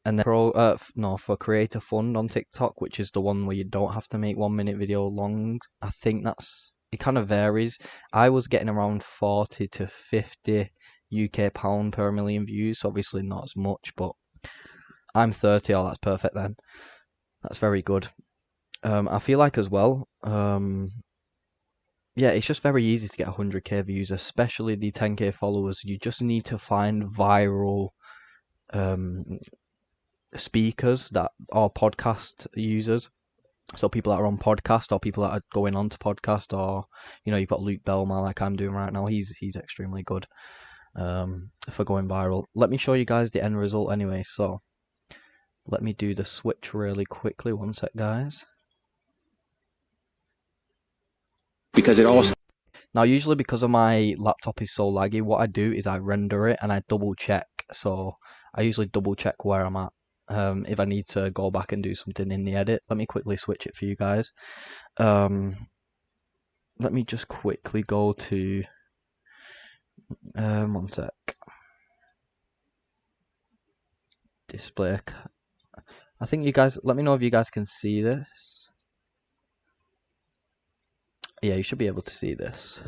And then for Creator Fund on TikTok, which is the one where you don't have to make 1 minute video long, I think it kind of varies. I was getting around 40 to 50 UK pound per 1 million views, so obviously not as much, but I'm 30, oh, that's perfect then. That's very good. I feel like as well, yeah, it's just very easy to get 100k views, especially the 10k followers. You just need to find viral speakers or podcast users, so people that are on podcast, or people that are going on to podcast, or you've got Luke Belmar, like I'm doing right now. He's extremely good for going viral. Let me show you guys the end result anyway. So let me do the switch really quickly. One sec, guys. Because it all. Now, usually because of my laptop is so laggy, what I do is I render it and I double check. So I usually double check where I'm at. If I need to go back and do something in the edit. Let me quickly switch it for you guys. Let me just quickly go to one sec. Display. I think you guys, let me know if you guys can see this. Yeah, you should be able to see this.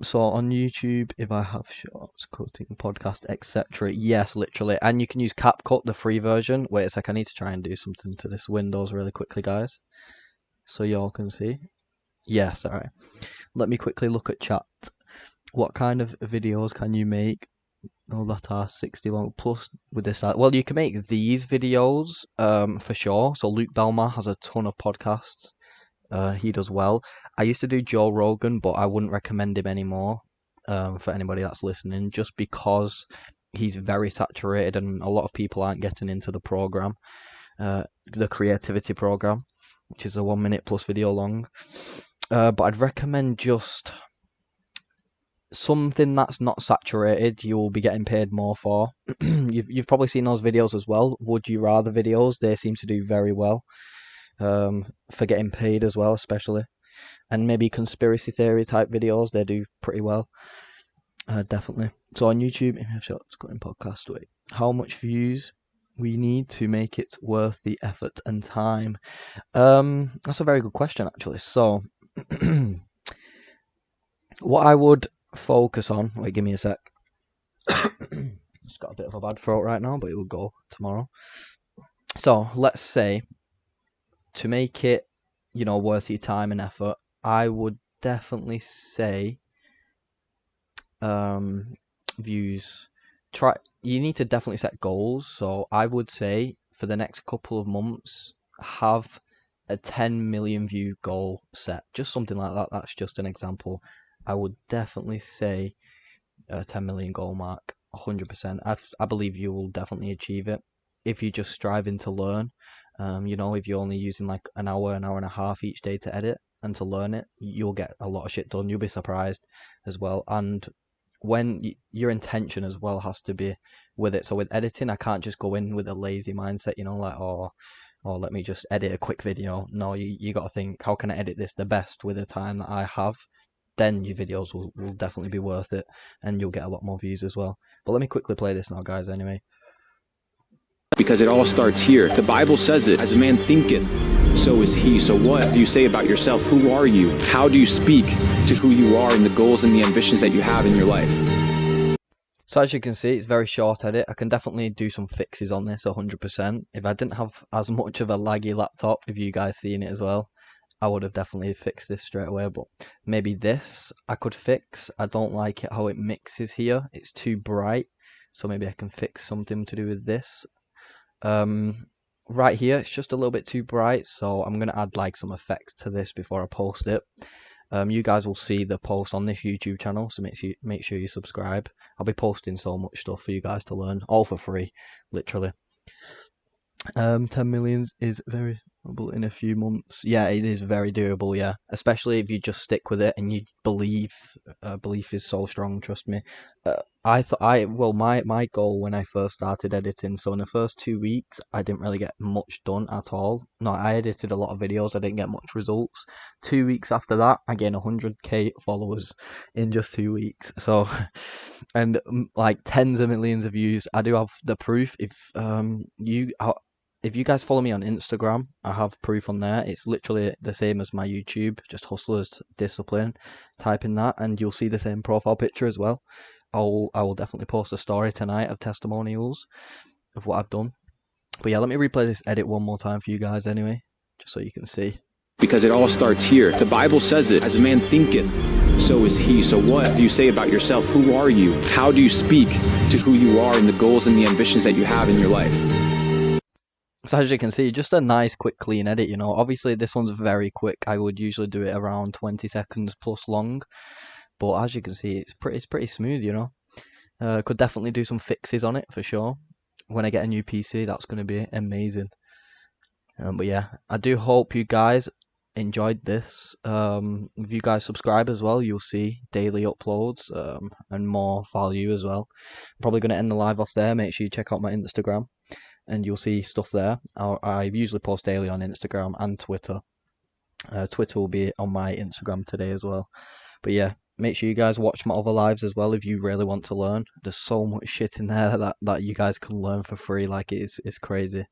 So on YouTube, if I have shorts, cutting, podcast, etc. Yes, literally. And you can use CapCut, the free version. Wait a sec, I need to try and do something to this Windows really quickly, guys, so y'all can see. Yes, alright. Let me quickly look at chat. What kind of videos can you make all that are 60 long plus with this. Well, you can make these videos for sure. So Luke Belmar has a ton of podcasts. He does well. I used to do Joe Rogan, but I wouldn't recommend him anymore for anybody that's listening, just because he's very saturated and a lot of people aren't getting into the program, the creativity program, which is a 1 minute plus video long. But I'd recommend just something that's not saturated. You'll be getting paid more for. You've probably seen those videos as well. Would you rather videos? They seem to do very well for getting paid as well, especially. And maybe conspiracy theory type videos, they do pretty well. Definitely. So on YouTube, Shorts Cutting Podcast, wait, how much views we need to make it worth the effort and time? That's a very good question, actually. So what I would focus on, wait, give me a sec. Just got a bit of a bad throat right now, but it will go tomorrow. So let's say to make it, worth your time and effort, I would definitely say views. You need to definitely set goals. So I would say for the next couple of months, have a 10 million view goal set. Just something like that. That's just an example. I would definitely say a 10 million goal mark, 100%. I believe you will definitely achieve it if you're just striving to learn. If you're only using like an hour and a half each day to edit and to learn it, you'll get a lot of shit done. You'll be surprised as well. And when your intention as well has to be with it. So with editing, I can't just go in with a lazy mindset, let me just edit a quick video. No, you got to think, how can I edit this the best with the time that I have? Then your videos will definitely be worth it, and you'll get a lot more views as well. But let me quickly play this now, guys, anyway. Because it all starts here. The Bible says it, as a man thinketh, so is he. So what do you say about yourself? Who are you? How do you speak to who you are and the goals and the ambitions that you have in your life? So as you can see, it's very short edit. I can definitely do some fixes on this 100%. If I didn't have as much of a laggy laptop, if you guys seen it as well, I would have definitely fixed this straight away. But maybe this I could fix. I don't like it how it mixes here. It's too bright. So maybe I can fix something to do with this. Right here, it's just a little bit too bright. So I'm going to add like some effects to this before I post it. You guys will see the post on this YouTube channel, so make sure you subscribe. I'll be posting so much stuff for you guys to learn, all for free, literally. 10 million is very doable in a few months. Yeah, it is very doable, yeah. Especially if you just stick with it and you believe. Belief is so strong, trust me. My goal when I first started editing, so in the first 2 weeks, I didn't really get much done at all. No, I edited a lot of videos, I didn't get much results. 2 weeks after that, I gained 100k followers in just 2 weeks. So, and like tens of millions of views. I do have the proof. If you guys follow me on Instagram, I have proof on there. It's literally the same as my YouTube, just Hustlers Discipline. Type in that and you'll see the same profile picture as well. I will definitely post a story tonight of testimonials of what I've done. But yeah, let me replay this edit one more time for you guys anyway, just so you can see. Because it all starts here. The Bible says it, as a man thinketh, so is he. So what do you say about yourself? Who are you? How do you speak to who you are and the goals and the ambitions that you have in your life? So as you can see, just a nice, quick, clean edit, Obviously, this one's very quick. I would usually do it around 20 seconds plus long. But as you can see, it's pretty smooth, Could definitely do some fixes on it, for sure. When I get a new PC, that's going to be amazing. But yeah, I do hope you guys enjoyed this. If you guys subscribe as well, you'll see daily uploads and more value as well. I'm probably going to end the live off there. Make sure you check out my Instagram. And you'll see stuff there. I usually post daily on Instagram and Twitter. Twitter will be on my Instagram today as well. But yeah, make sure you guys watch my other lives as well if you really want to learn. There's so much shit in there that you guys can learn for free. Like it's crazy.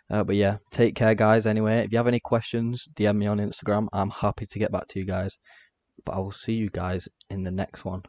But yeah, take care, guys. Anyway, if you have any questions, DM me on Instagram. I'm happy to get back to you guys. But I will see you guys in the next one.